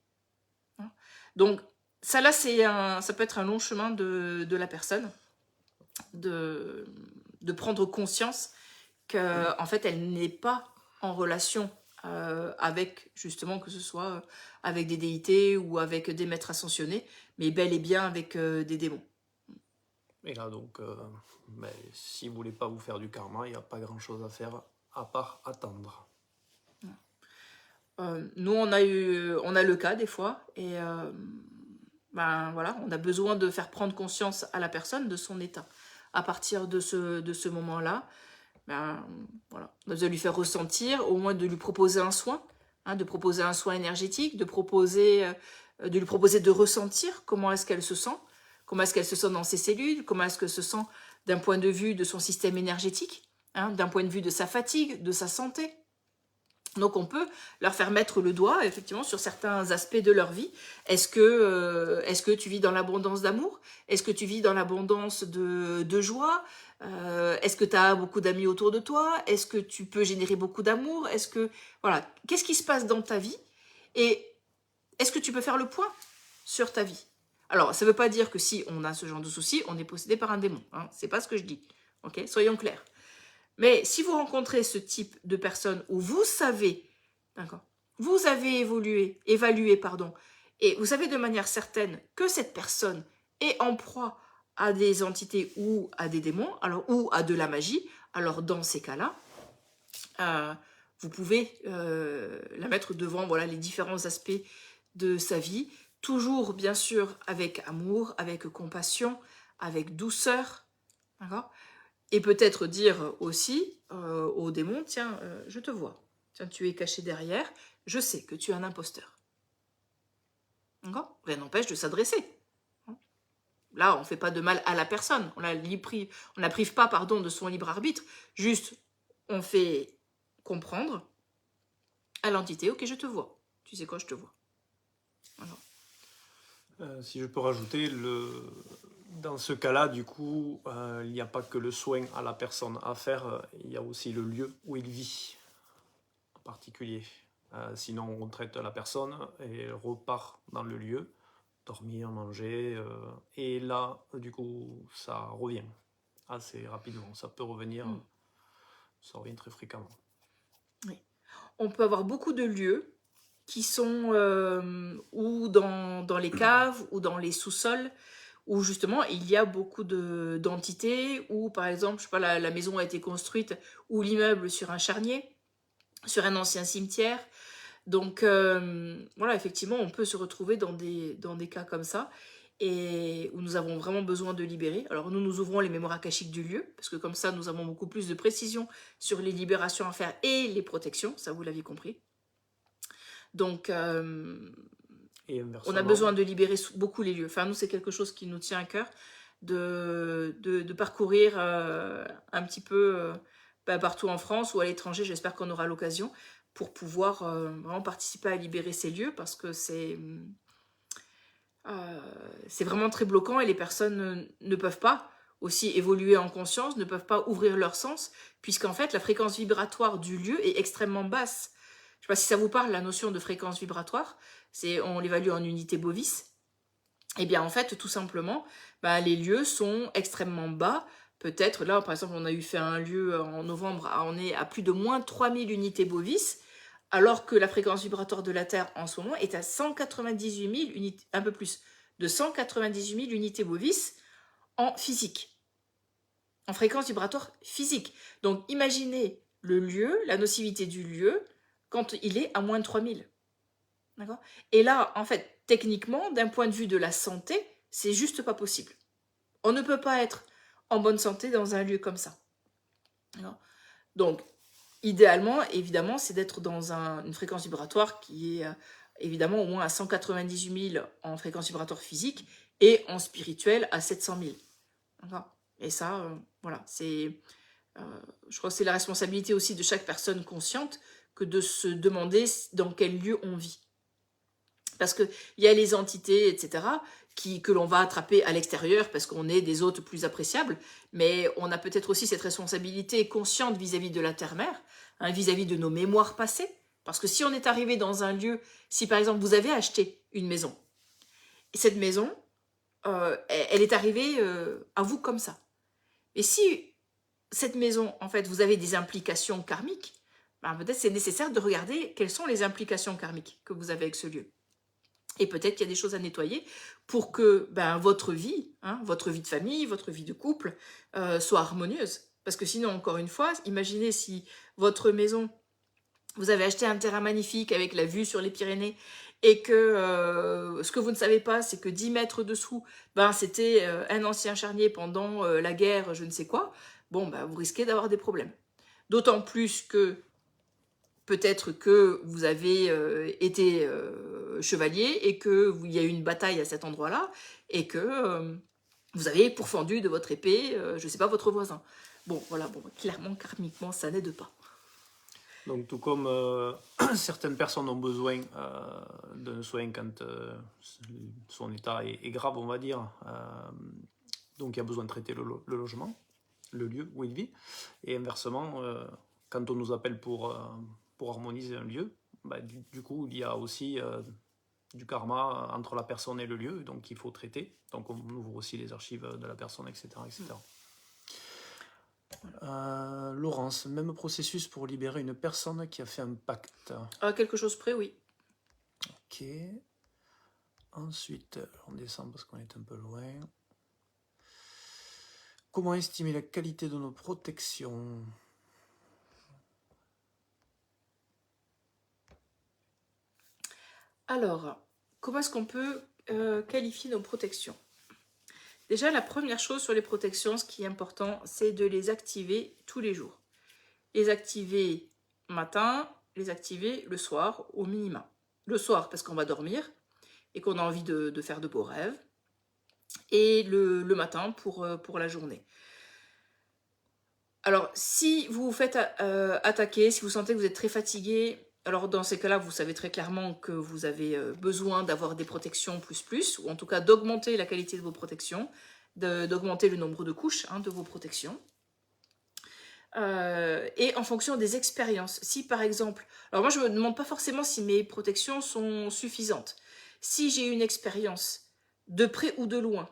Hein. Donc, ça là, ça peut être un long chemin de la personne, de prendre conscience qu'en fait, elle n'est pas en relation avec, justement, que ce soit avec des déités ou avec des maîtres ascensionnés, mais bel et bien avec des démons. Et là, donc, si vous voulez pas vous faire du karma, il n'y a pas grand-chose à faire à part attendre. Nous, on a le cas des fois, et ben voilà, on a besoin de faire prendre conscience à la personne de son état. À partir de ce moment-là, ben, voilà, on doit lui faire ressentir, au moins de lui proposer un soin, hein, de proposer un soin énergétique, de lui proposer de ressentir comment est-ce qu'elle se sent, comment est-ce qu'elle se sent dans ses cellules, comment est-ce qu'elle se sent d'un point de vue de son système énergétique, hein, d'un point de vue de sa fatigue, de sa santé. Donc on peut leur faire mettre le doigt effectivement sur certains aspects de leur vie. Est-ce que tu vis dans l'abondance d'amour? Est-ce que tu vis dans l'abondance de joie? Est-ce que tu as beaucoup d'amis autour de toi? Est-ce que tu peux générer beaucoup d'amour? Voilà, qu'est-ce qui se passe dans ta vie? Et est-ce que tu peux faire le point sur ta vie? Alors, ça ne veut pas dire que si on a ce genre de soucis, on est possédé par un démon. Hein, c'est pas ce que je dis. Ok, soyons clairs. Mais si vous rencontrez ce type de personne où vous savez, d'accord, vous avez évalué, et vous savez de manière certaine que cette personne est en proie à des entités ou à des démons, ou à de la magie, alors dans ces cas-là, vous pouvez la mettre devant voilà, les différents aspects de sa vie, toujours bien sûr avec amour, avec compassion, avec douceur, d'accord ? Et peut-être dire aussi au démon, tiens, je te vois, tiens, tu es caché derrière, je sais que tu es un imposteur. D'accord ? Rien n'empêche de s'adresser. Là, on ne fait pas de mal à la personne, on la prive pas de son libre arbitre, juste on fait comprendre à l'entité, ok, je te vois, tu sais quoi, je te vois. Voilà. Si je peux rajouter, dans ce cas-là, du coup, il n'y a pas que le soin à la personne à faire, il y a aussi le lieu où il vit, en particulier. Sinon, on traite la personne et elle repart dans le lieu, dormir, manger, et là, du coup, ça revient assez rapidement. Ça peut revenir, ça revient très fréquemment. Oui. On peut avoir beaucoup de lieux qui sont ou dans les caves ou dans les sous-sols, où justement il y a beaucoup d'entités, où par exemple, je sais pas, la maison a été construite ou l'immeuble sur un charnier, sur un ancien cimetière. Donc voilà, effectivement, on peut se retrouver dans des cas comme ça, et où nous avons vraiment besoin de libérer. Alors nous ouvrons les mémoires akashiques du lieu, parce que comme ça, nous avons beaucoup plus de précision sur les libérations à faire et les protections, ça vous l'aviez compris. Donc, on a besoin de libérer beaucoup les lieux. Enfin, nous, c'est quelque chose qui nous tient à cœur, de parcourir un petit peu partout en France ou à l'étranger. J'espère qu'on aura l'occasion pour pouvoir vraiment participer à libérer ces lieux, parce que c'est vraiment très bloquant, et les personnes ne peuvent pas aussi évoluer en conscience, ne peuvent pas ouvrir leur sens, puisqu'en fait, la fréquence vibratoire du lieu est extrêmement basse. Je ne sais pas si ça vous parle, la notion de fréquence vibratoire. On l'évalue en unité Bovis. Et bien en fait, tout simplement, les lieux sont extrêmement bas. Peut-être, là par exemple, on a fait un lieu en novembre, on est à plus de moins 3000 unités Bovis, alors que la fréquence vibratoire de la Terre en ce moment est à 198 000 unités, un peu plus de 198 000 unités Bovis en physique, en fréquence vibratoire physique. Donc imaginez le lieu, la nocivité du lieu, quand il est à moins de 3000. D'accord ? Et là, en fait, techniquement, d'un point de vue de la santé, c'est juste pas possible. On ne peut pas être en bonne santé dans un lieu comme ça. Donc, idéalement, évidemment, c'est d'être dans une fréquence vibratoire qui est évidemment au moins à 198 000 en fréquence vibratoire physique et en spirituel à 700 000. Et ça, voilà, je crois que c'est la responsabilité aussi de chaque personne consciente que de se demander dans quel lieu on vit. Parce qu'il y a les entités, etc., que l'on va attraper à l'extérieur parce qu'on est des hôtes plus appréciables, mais on a peut-être aussi cette responsabilité consciente vis-à-vis de la terre-mère, vis-à-vis de nos mémoires passées. Parce que si on est arrivé dans un lieu, si par exemple vous avez acheté une maison, et cette maison, elle est arrivée à vous comme ça. Et si cette maison, en fait, vous avez des implications karmiques, ben peut-être c'est nécessaire de regarder quelles sont les implications karmiques que vous avez avec ce lieu. Et peut-être qu'il y a des choses à nettoyer pour que votre vie de famille, votre vie de couple soit harmonieuse. Parce que sinon, encore une fois, imaginez si votre maison, vous avez acheté un terrain magnifique avec la vue sur les Pyrénées et que ce que vous ne savez pas, c'est que 10 mètres dessous, c'était un ancien charnier pendant la guerre, je ne sais quoi. Bon, vous risquez d'avoir des problèmes. D'autant plus que peut-être que vous avez été chevalier et qu'il y a eu une bataille à cet endroit-là et que vous avez pourfendu de votre épée, je ne sais pas, votre voisin. Bon, voilà, clairement, karmiquement, ça n'aide pas. Donc, tout comme certaines personnes ont besoin d'un soin quand son état est grave, on va dire, donc il y a besoin de traiter le logement, le lieu où il vit, et inversement, quand on nous appelle pour harmoniser un lieu, du coup, il y a aussi du karma entre la personne et le lieu, donc il faut traiter. Donc, on ouvre aussi les archives de la personne, etc. etc. Laurence, même processus pour libérer une personne qui a fait un pacte. À quelque chose près, oui. Ok. Ensuite, on descend parce qu'on est un peu loin. Comment estimer la qualité de nos protections ? Alors, comment est-ce qu'on peut qualifier nos protections ? Déjà, la première chose sur les protections, ce qui est important, c'est de les activer tous les jours. Les activer matin, les activer le soir au minimum. Le soir parce qu'on va dormir et qu'on a envie de faire de beaux rêves. Et le matin pour la journée. Alors, si vous vous faites attaquer, si vous sentez que vous êtes très fatigué, alors dans ces cas-là, vous savez très clairement que vous avez besoin d'avoir des protections plus, ou en tout cas d'augmenter la qualité de vos protections, d'augmenter le nombre de couches de vos protections. Et en fonction des expériences. Si par exemple, alors moi je me demande pas forcément si mes protections sont suffisantes. Si j'ai une expérience de près ou de loin,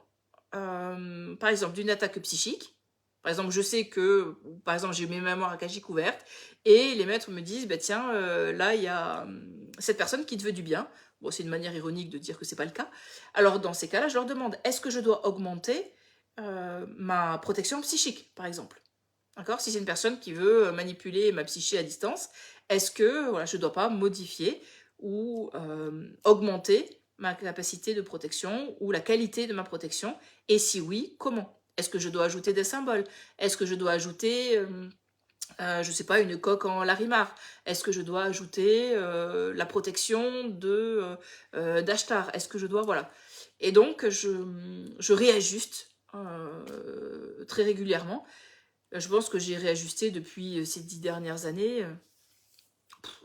par exemple d'une attaque psychique, par exemple je sais que, par exemple j'ai mes mémoires akashiques ouvertes et les maîtres me disent, tiens, là il y a cette personne qui te veut du bien. Bon, c'est une manière ironique de dire que c'est pas le cas. Alors dans ces cas-là, je leur demande, est-ce que je dois augmenter ma protection psychique, par exemple? D'accord ? Si c'est une personne qui veut manipuler ma psyché à distance, est-ce que je ne dois pas modifier ou augmenter ma capacité de protection ou la qualité de ma protection? Et si oui, comment ? Est-ce que je dois ajouter des symboles ? Est-ce que je dois ajouter, je ne sais pas, une coque en larimar ? Est-ce que je dois ajouter la protection d'Ashtar ? Est-ce que je dois... Voilà. Et donc, je réajuste très régulièrement. Je pense que j'ai réajusté depuis ces 10 dernières années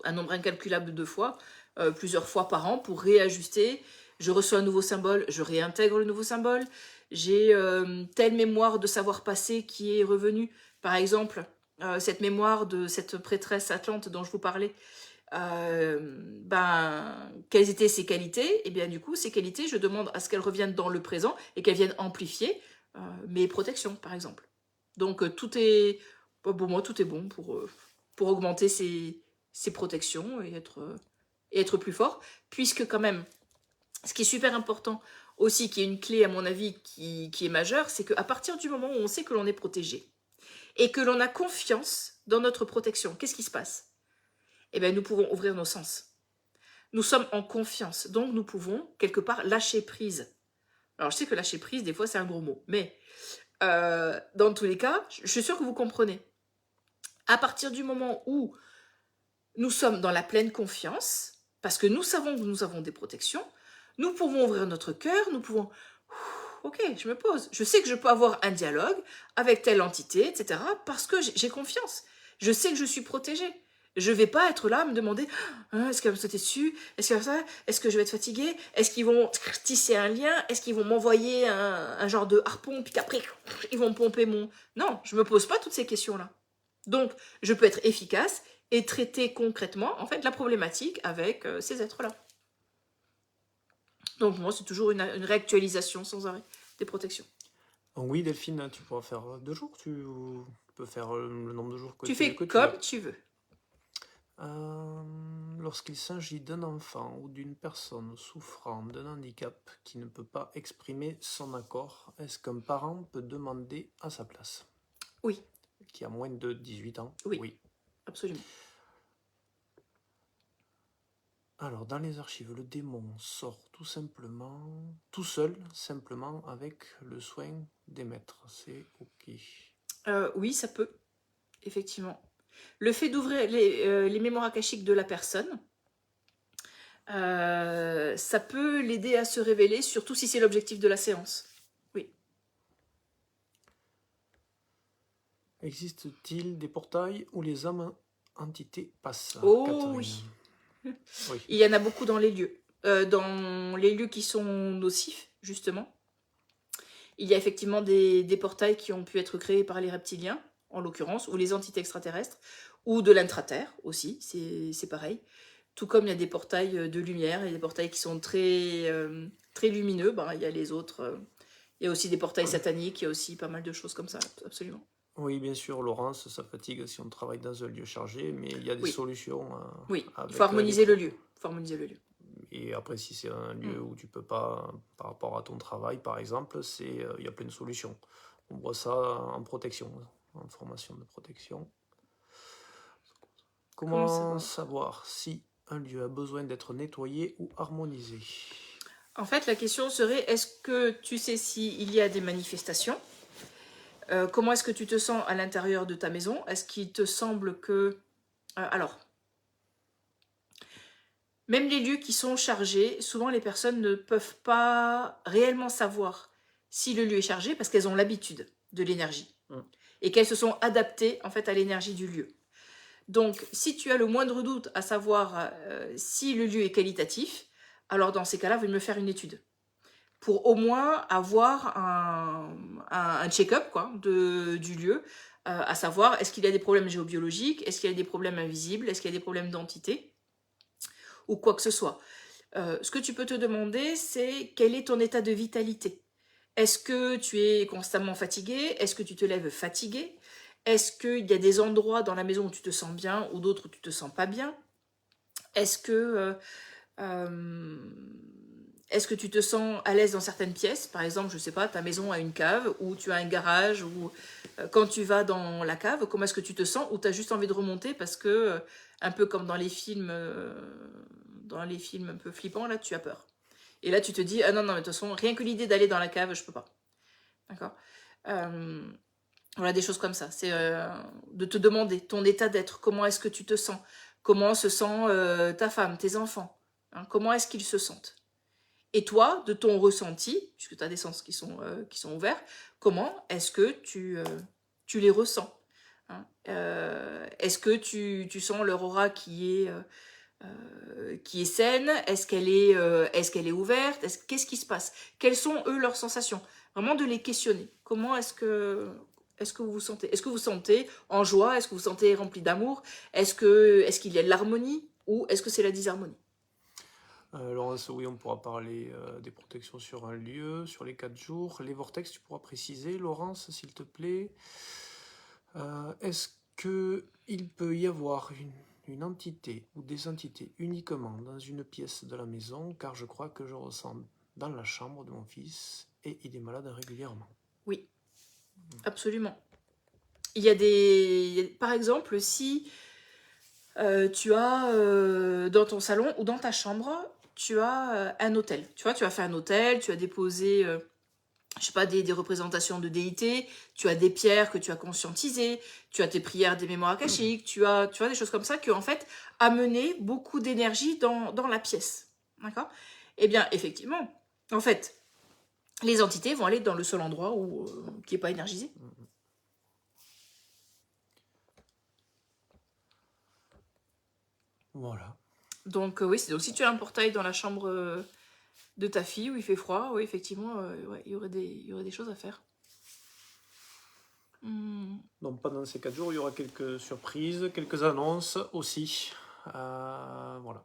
un nombre incalculable de fois, plusieurs fois par an pour réajuster. Je reçois un nouveau symbole, je réintègre le nouveau symbole. J'ai telle mémoire de savoir passé qui est revenue. Par exemple, cette mémoire de cette prêtresse atlante dont je vous parlais, quelles étaient ses qualités? Et bien du coup, ces qualités, je demande à ce qu'elles reviennent dans le présent et qu'elles viennent amplifier mes protections, par exemple. Donc tout est, pour moi, tout est bon pour augmenter ses protections et être plus fort. Puisque quand même, ce qui est super important aussi, qui est une clé à mon avis qui est majeure, c'est qu'à partir du moment où on sait que l'on est protégé et que l'on a confiance dans notre protection, qu'est-ce qui se passe ? Eh bien, nous pouvons ouvrir nos sens. nous sommes en confiance. Donc, nous pouvons, quelque part, lâcher prise. Alors, je sais que lâcher prise, des fois, c'est un gros mot. Mais, dans tous les cas, je suis sûre que vous comprenez. À partir du moment où nous sommes dans la pleine confiance, parce que nous savons que nous avons des protections, nous pouvons ouvrir notre cœur, nous pouvons... Ok, je me pose. Je sais que je peux avoir un dialogue avec telle entité, etc. Parce que j'ai confiance. Je sais que je suis protégée. Je ne vais pas être là à me demander est-ce qu'elle va me sauter dessus? Est-ce que je vais être fatiguée? Est-ce qu'ils vont tisser un lien? Est-ce qu'ils vont m'envoyer un genre de harpon puis qu'après ils vont pomper mon... Non, je ne me pose pas toutes ces questions-là. Donc, je peux être efficace et traiter concrètement en fait la problématique avec ces êtres-là. Donc moi, c'est toujours une réactualisation sans arrêt des protections. Donc oui, Delphine, tu pourras faire 2 jours, tu peux faire le nombre de jours que Tu tu fais veux. comme tu veux. Lorsqu'il s'agit d'un enfant ou d'une personne souffrant d'un handicap qui ne peut pas exprimer son accord, est-ce qu'un parent peut demander à sa place? Oui. Qui a moins de 18 ans? Oui. Absolument. Alors, dans les archives, le démon sort tout seul, simplement avec le soin des maîtres. C'est OK. Oui, ça peut, effectivement. Le fait d'ouvrir les mémoires akashiques de la personne, ça peut l'aider à se révéler, surtout si c'est l'objectif de la séance. Oui. Existe-t-il des portails où les âmes entités passent, Oh Catherine? oui. Oui. Il y en a beaucoup dans les lieux. Dans les lieux qui sont nocifs, justement. Il y a effectivement des portails qui ont pu être créés par les reptiliens, en l'occurrence, ou les entités extraterrestres, ou de l'intraterre aussi, c'est pareil. Tout comme il y a des portails de lumière, il y a des portails qui sont très lumineux, ben, il y a les autres. Il y a aussi des portails sataniques, il y a aussi pas mal de choses comme ça, absolument. Oui, bien sûr, Laurence, ça fatigue si on travaille dans un lieu chargé, mais il y a des Oui. solutions. Oui, il avec faut harmoniser les le lieu. Faut harmoniser le lieu. Et après, si c'est un lieu où tu peux pas, par rapport à ton travail, par exemple, il y a plein de solutions. On voit ça en protection, en formation de protection. Comment savoir si un lieu a besoin d'être nettoyé ou harmonisé? En fait, la question serait, est-ce que tu sais s'il y a des manifestations? Comment est-ce que tu te sens à l'intérieur de ta maison? Est-ce qu'il te semble que... alors, même les lieux qui sont chargés, souvent les personnes ne peuvent pas réellement savoir si le lieu est chargé parce qu'elles ont l'habitude de l'énergie et qu'elles se sont adaptées en fait à l'énergie du lieu. Donc, si tu as le moindre doute à savoir si le lieu est qualitatif, alors dans ces cas-là, vaut mieux faire une étude pour au moins avoir un check-up du lieu, à savoir est-ce qu'il y a des problèmes géobiologiques, est-ce qu'il y a des problèmes invisibles, est-ce qu'il y a des problèmes d'entité, ou quoi que ce soit. Ce que tu peux te demander, c'est quel est ton état de vitalité. Est-ce que tu es constamment fatigué? Est-ce que tu te lèves fatigué? Est-ce qu'il y a des endroits dans la maison où tu te sens bien ou d'autres où tu te sens pas bien? Est-ce que tu te sens à l'aise dans certaines pièces? Par exemple, je sais pas, ta maison a une cave ou tu as un garage, ou quand tu vas dans la cave, comment est-ce que tu te sens? Ou tu as juste envie de remonter parce que, un peu comme dans les films un peu flippants, là, tu as peur. Et là, tu te dis, ah non, non, mais de toute façon, rien que l'idée d'aller dans la cave, je peux pas. D'accord? Voilà, des choses comme ça. C'est de te demander ton état d'être. Comment est-ce que tu te sens? Comment se sent ta femme, tes enfants? Hein, comment est-ce qu'ils se sentent? Et toi, de ton ressenti, puisque tu as des sens qui sont ouverts, comment est-ce que tu les ressens? Hein, est-ce que tu sens leur aura qui est saine? Est-ce qu'elle est ouverte? Qu'est-ce qui se passe? Quelles sont, eux, leurs sensations? Vraiment de les questionner. Comment est-ce que vous vous sentez? Est-ce que vous vous sentez en joie? Est-ce que vous vous sentez rempli d'amour? Est-ce qu'il y a de l'harmonie? Ou est-ce que c'est la disharmonie? Laurence, oui, on pourra parler des protections sur un lieu, sur les 4 jours. Les vortex, tu pourras préciser, Laurence, s'il te plaît. Est-ce qu'il peut y avoir une entité ou des entités uniquement dans une pièce de la maison, car je crois que je ressens dans la chambre de mon fils et il est malade régulièrement? Oui, absolument. Il y a par exemple, si Tu as dans ton salon ou dans ta chambre, tu as un autel. Tu vois, tu as fait un autel, tu as déposé, je sais pas, des représentations de déités, tu as des pierres que tu as conscientisées, tu as tes prières des mémoires akashiques, tu vois, des choses comme ça qui, en fait, amené beaucoup d'énergie dans la pièce. D'accord? Eh bien, effectivement, en fait, les entités vont aller dans le seul endroit qui n'est pas énergisé. Voilà. Donc, oui, donc si tu as un portail dans la chambre de ta fille où il fait froid, oui, effectivement, ouais, il y aurait des choses à faire. Donc pendant ces 4 jours, il y aura quelques surprises, quelques annonces aussi. Voilà.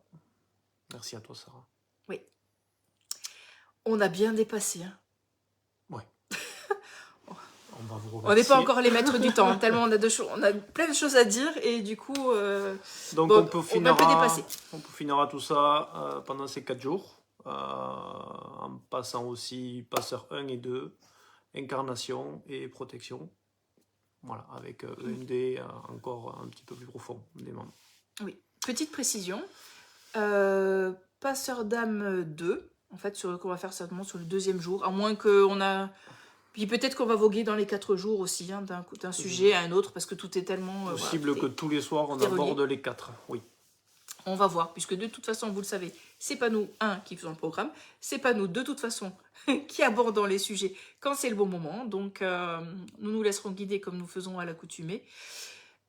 Merci à toi, Sarah. Oui. On a bien dépassé. Hein. Ouais. On va vous On remercier. n'est pas encore les maîtres du temps, hein, tellement on a plein de choses à dire et du coup, donc bon, on peut on va un peu dépasser. finira tout ça pendant ces 4 jours, en passant aussi passeur 1 et 2, incarnation et protection. Voilà, avec EMD encore un petit peu plus profond des membres. Oui, petite précision, passeur d'âme 2, en fait, qu'on va faire certainement sur le 2e jour, à moins qu'on a... Puis peut-être qu'on va voguer dans les 4 jours aussi, hein, d'un sujet à un autre, parce que tout est tellement... Possible voilà, que tous les soirs on aborde les 4, oui. On va voir, puisque de toute façon, vous le savez, c'est pas nous, qui faisons le programme, c'est pas nous, de toute façon, qui abordons les sujets quand c'est le bon moment. Donc, nous nous laisserons guider comme nous faisons à l'accoutumée.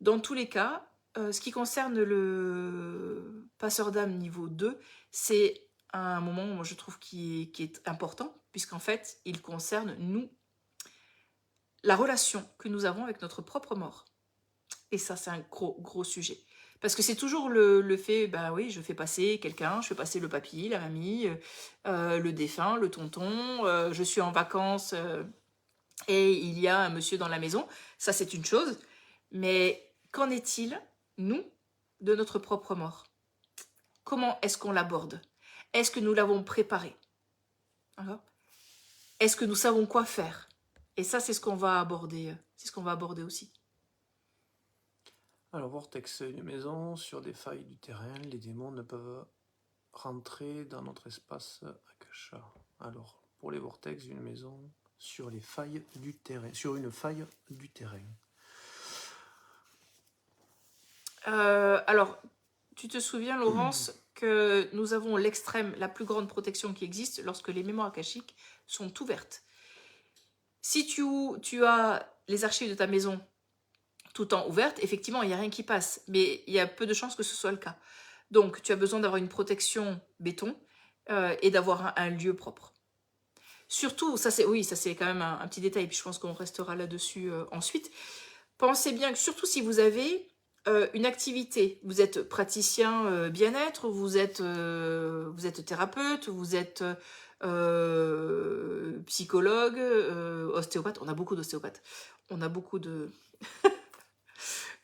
Dans tous les cas, ce qui concerne le passeur d'âme niveau 2, c'est un moment, moi, je trouve, qui est important, puisqu'en fait, il concerne, nous, la relation que nous avons avec notre propre mort. Et ça, c'est un gros sujet. Parce que c'est toujours le fait, bah oui, je fais passer quelqu'un, je fais passer le papy, la mamie, le défunt, le tonton, je suis en vacances et il y a un monsieur dans la maison. Ça, c'est une chose. Mais qu'en est-il, nous, de notre propre mort? Comment est-ce qu'on l'aborde? Est-ce que nous l'avons préparé? Est-ce que nous savons quoi faire? Et ça, c'est ce qu'on va aborder. C'est ce qu'on va aborder aussi. Alors, vortex, une maison, sur des failles du terrain, les démons ne peuvent rentrer dans notre espace Akasha. Alors, pour les vortex, une maison, sur les failles du terrain, sur une faille du terrain. Alors, tu te souviens, Laurence, que nous avons l'extrême, la plus grande protection qui existe lorsque les mémoires akashiques sont ouvertes. Si tu as les archives de ta maison tout le temps ouvertes, effectivement, il n'y a rien qui passe. Mais il y a peu de chances que ce soit le cas. Donc, tu as besoin d'avoir une protection béton et d'avoir un lieu propre. Surtout, ça c'est quand même un petit détail, puis je pense qu'on restera là-dessus ensuite. Pensez bien que surtout si vous avez une activité, vous êtes praticien bien-être, vous êtes thérapeute, vous êtes psychologue, ostéopathe, on a beaucoup d'ostéopathes, on a beaucoup de,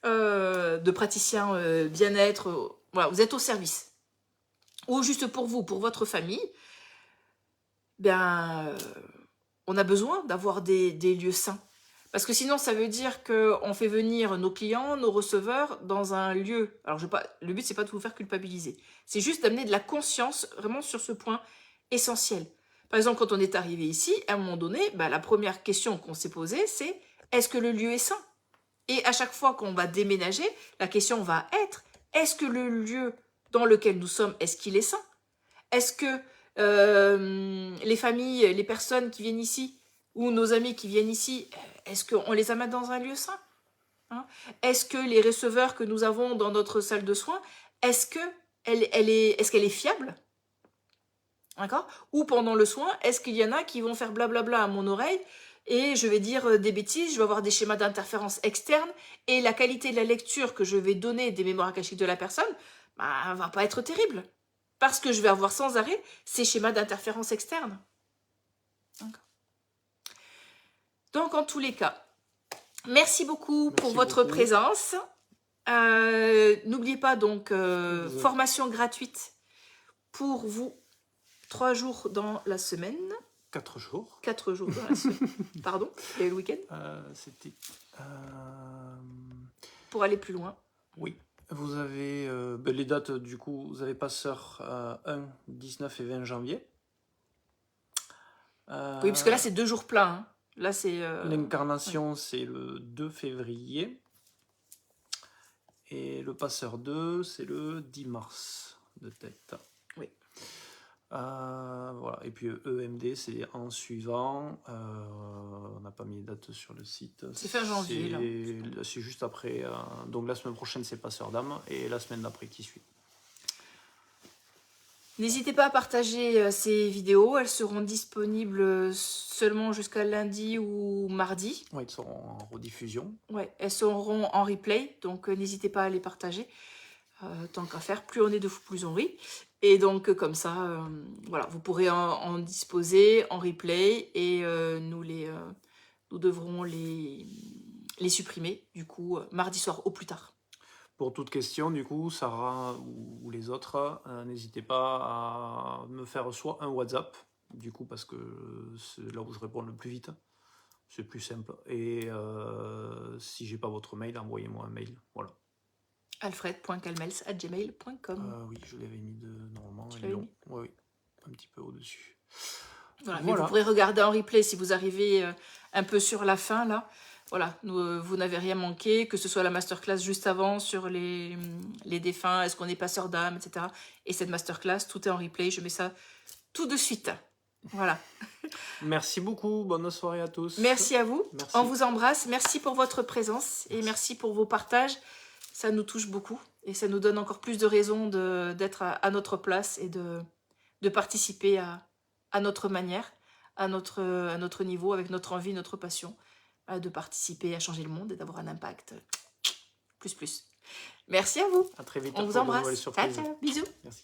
de praticiens bien-être, voilà, vous êtes au service. Ou juste pour vous, pour votre famille, bien, on a besoin d'avoir des lieux sains. Parce que sinon, ça veut dire qu'on fait venir nos clients, nos receveurs dans un lieu. Alors, le but, c'est pas de vous faire culpabiliser. C'est juste d'amener de la conscience vraiment sur ce point essentiel. Par exemple, quand on est arrivé ici, à un moment donné, la première question qu'on s'est posée, c'est est-ce que le lieu est sain? Et à chaque fois qu'on va déménager, la question va être est-ce que le lieu dans lequel nous sommes, est-ce qu'il est sain? Est-ce que les familles, les personnes qui viennent ici, ou nos amis qui viennent ici, est-ce qu'on les amène dans un lieu sain, hein? Est-ce que les receveurs que nous avons dans notre salle de soins, est-ce qu'elle est fiable? D'accord? Ou pendant le soin, est-ce qu'il y en a qui vont faire blablabla à mon oreille et je vais dire des bêtises, je vais avoir des schémas d'interférence externes et la qualité de la lecture que je vais donner des mémoires akashiques de la personne va pas être terrible. Parce que je vais avoir sans arrêt ces schémas d'interférence externe. Donc, en tous les cas, merci beaucoup pour votre présence. N'oubliez pas donc, formation gratuite pour vous, 3 jours dans la semaine. 4 jours. 4 jours dans la semaine. Pardon, et le week-end C'était... pour aller plus loin. Oui. Vous avez les dates, du coup, vous avez Passeur 1, 19 et 20 janvier. Oui, parce que là, c'est 2 jours pleins. Hein. Là, c'est... oui. L'incarnation, c'est le 2 février. Et le Passeur 2, c'est le 10 mars de tête. Oui. Voilà. Et puis EMD, c'est en suivant. On n'a pas mis les dates sur le site. C'est fin janvier, là. C'est juste après. Donc la semaine prochaine, c'est Passeur d'âme. Et la semaine d'après qui suit. N'hésitez pas à partager ces vidéos. Elles seront disponibles seulement jusqu'à lundi ou mardi. Oui, ils seront en rediffusion. Ouais, elles seront en replay. Donc, n'hésitez pas à les partager. Tant qu'à faire, plus on est de fous, plus on rit. Et donc, comme ça, voilà, vous pourrez en disposer en replay. Et nous devrons les supprimer, du coup, mardi soir au plus tard. Pour toute question, du coup, Sarah ou les autres, n'hésitez pas à me faire soit un WhatsApp, du coup, parce que c'est là où je réponds le plus vite. C'est plus simple. Et si j'ai pas votre mail, envoyez-moi un mail. Voilà. alfred.calmels@gmail.com. Oui, je l'avais mis normalement. Tu l'avais mis ? Oui, un petit peu au-dessus. Voilà, mais vous pourrez regarder en replay si vous arrivez un peu sur la fin, là. Voilà, vous n'avez rien manqué, que ce soit la masterclass juste avant sur les défunts, est-ce qu'on est passeur d'âme, etc. Et cette masterclass, tout est en replay, je mets ça tout de suite. Voilà. Merci beaucoup, bonne soirée à tous. Merci à vous, Merci. On vous embrasse, merci pour votre présence et merci pour vos partages. Ça nous touche beaucoup et ça nous donne encore plus de raisons d'être à notre place et de participer à notre manière, à notre niveau, avec notre envie, notre passion, de participer à changer le monde et d'avoir un impact plus. Merci à vous. À très vite. On vous embrasse. Ciao, ciao, bisous. Merci.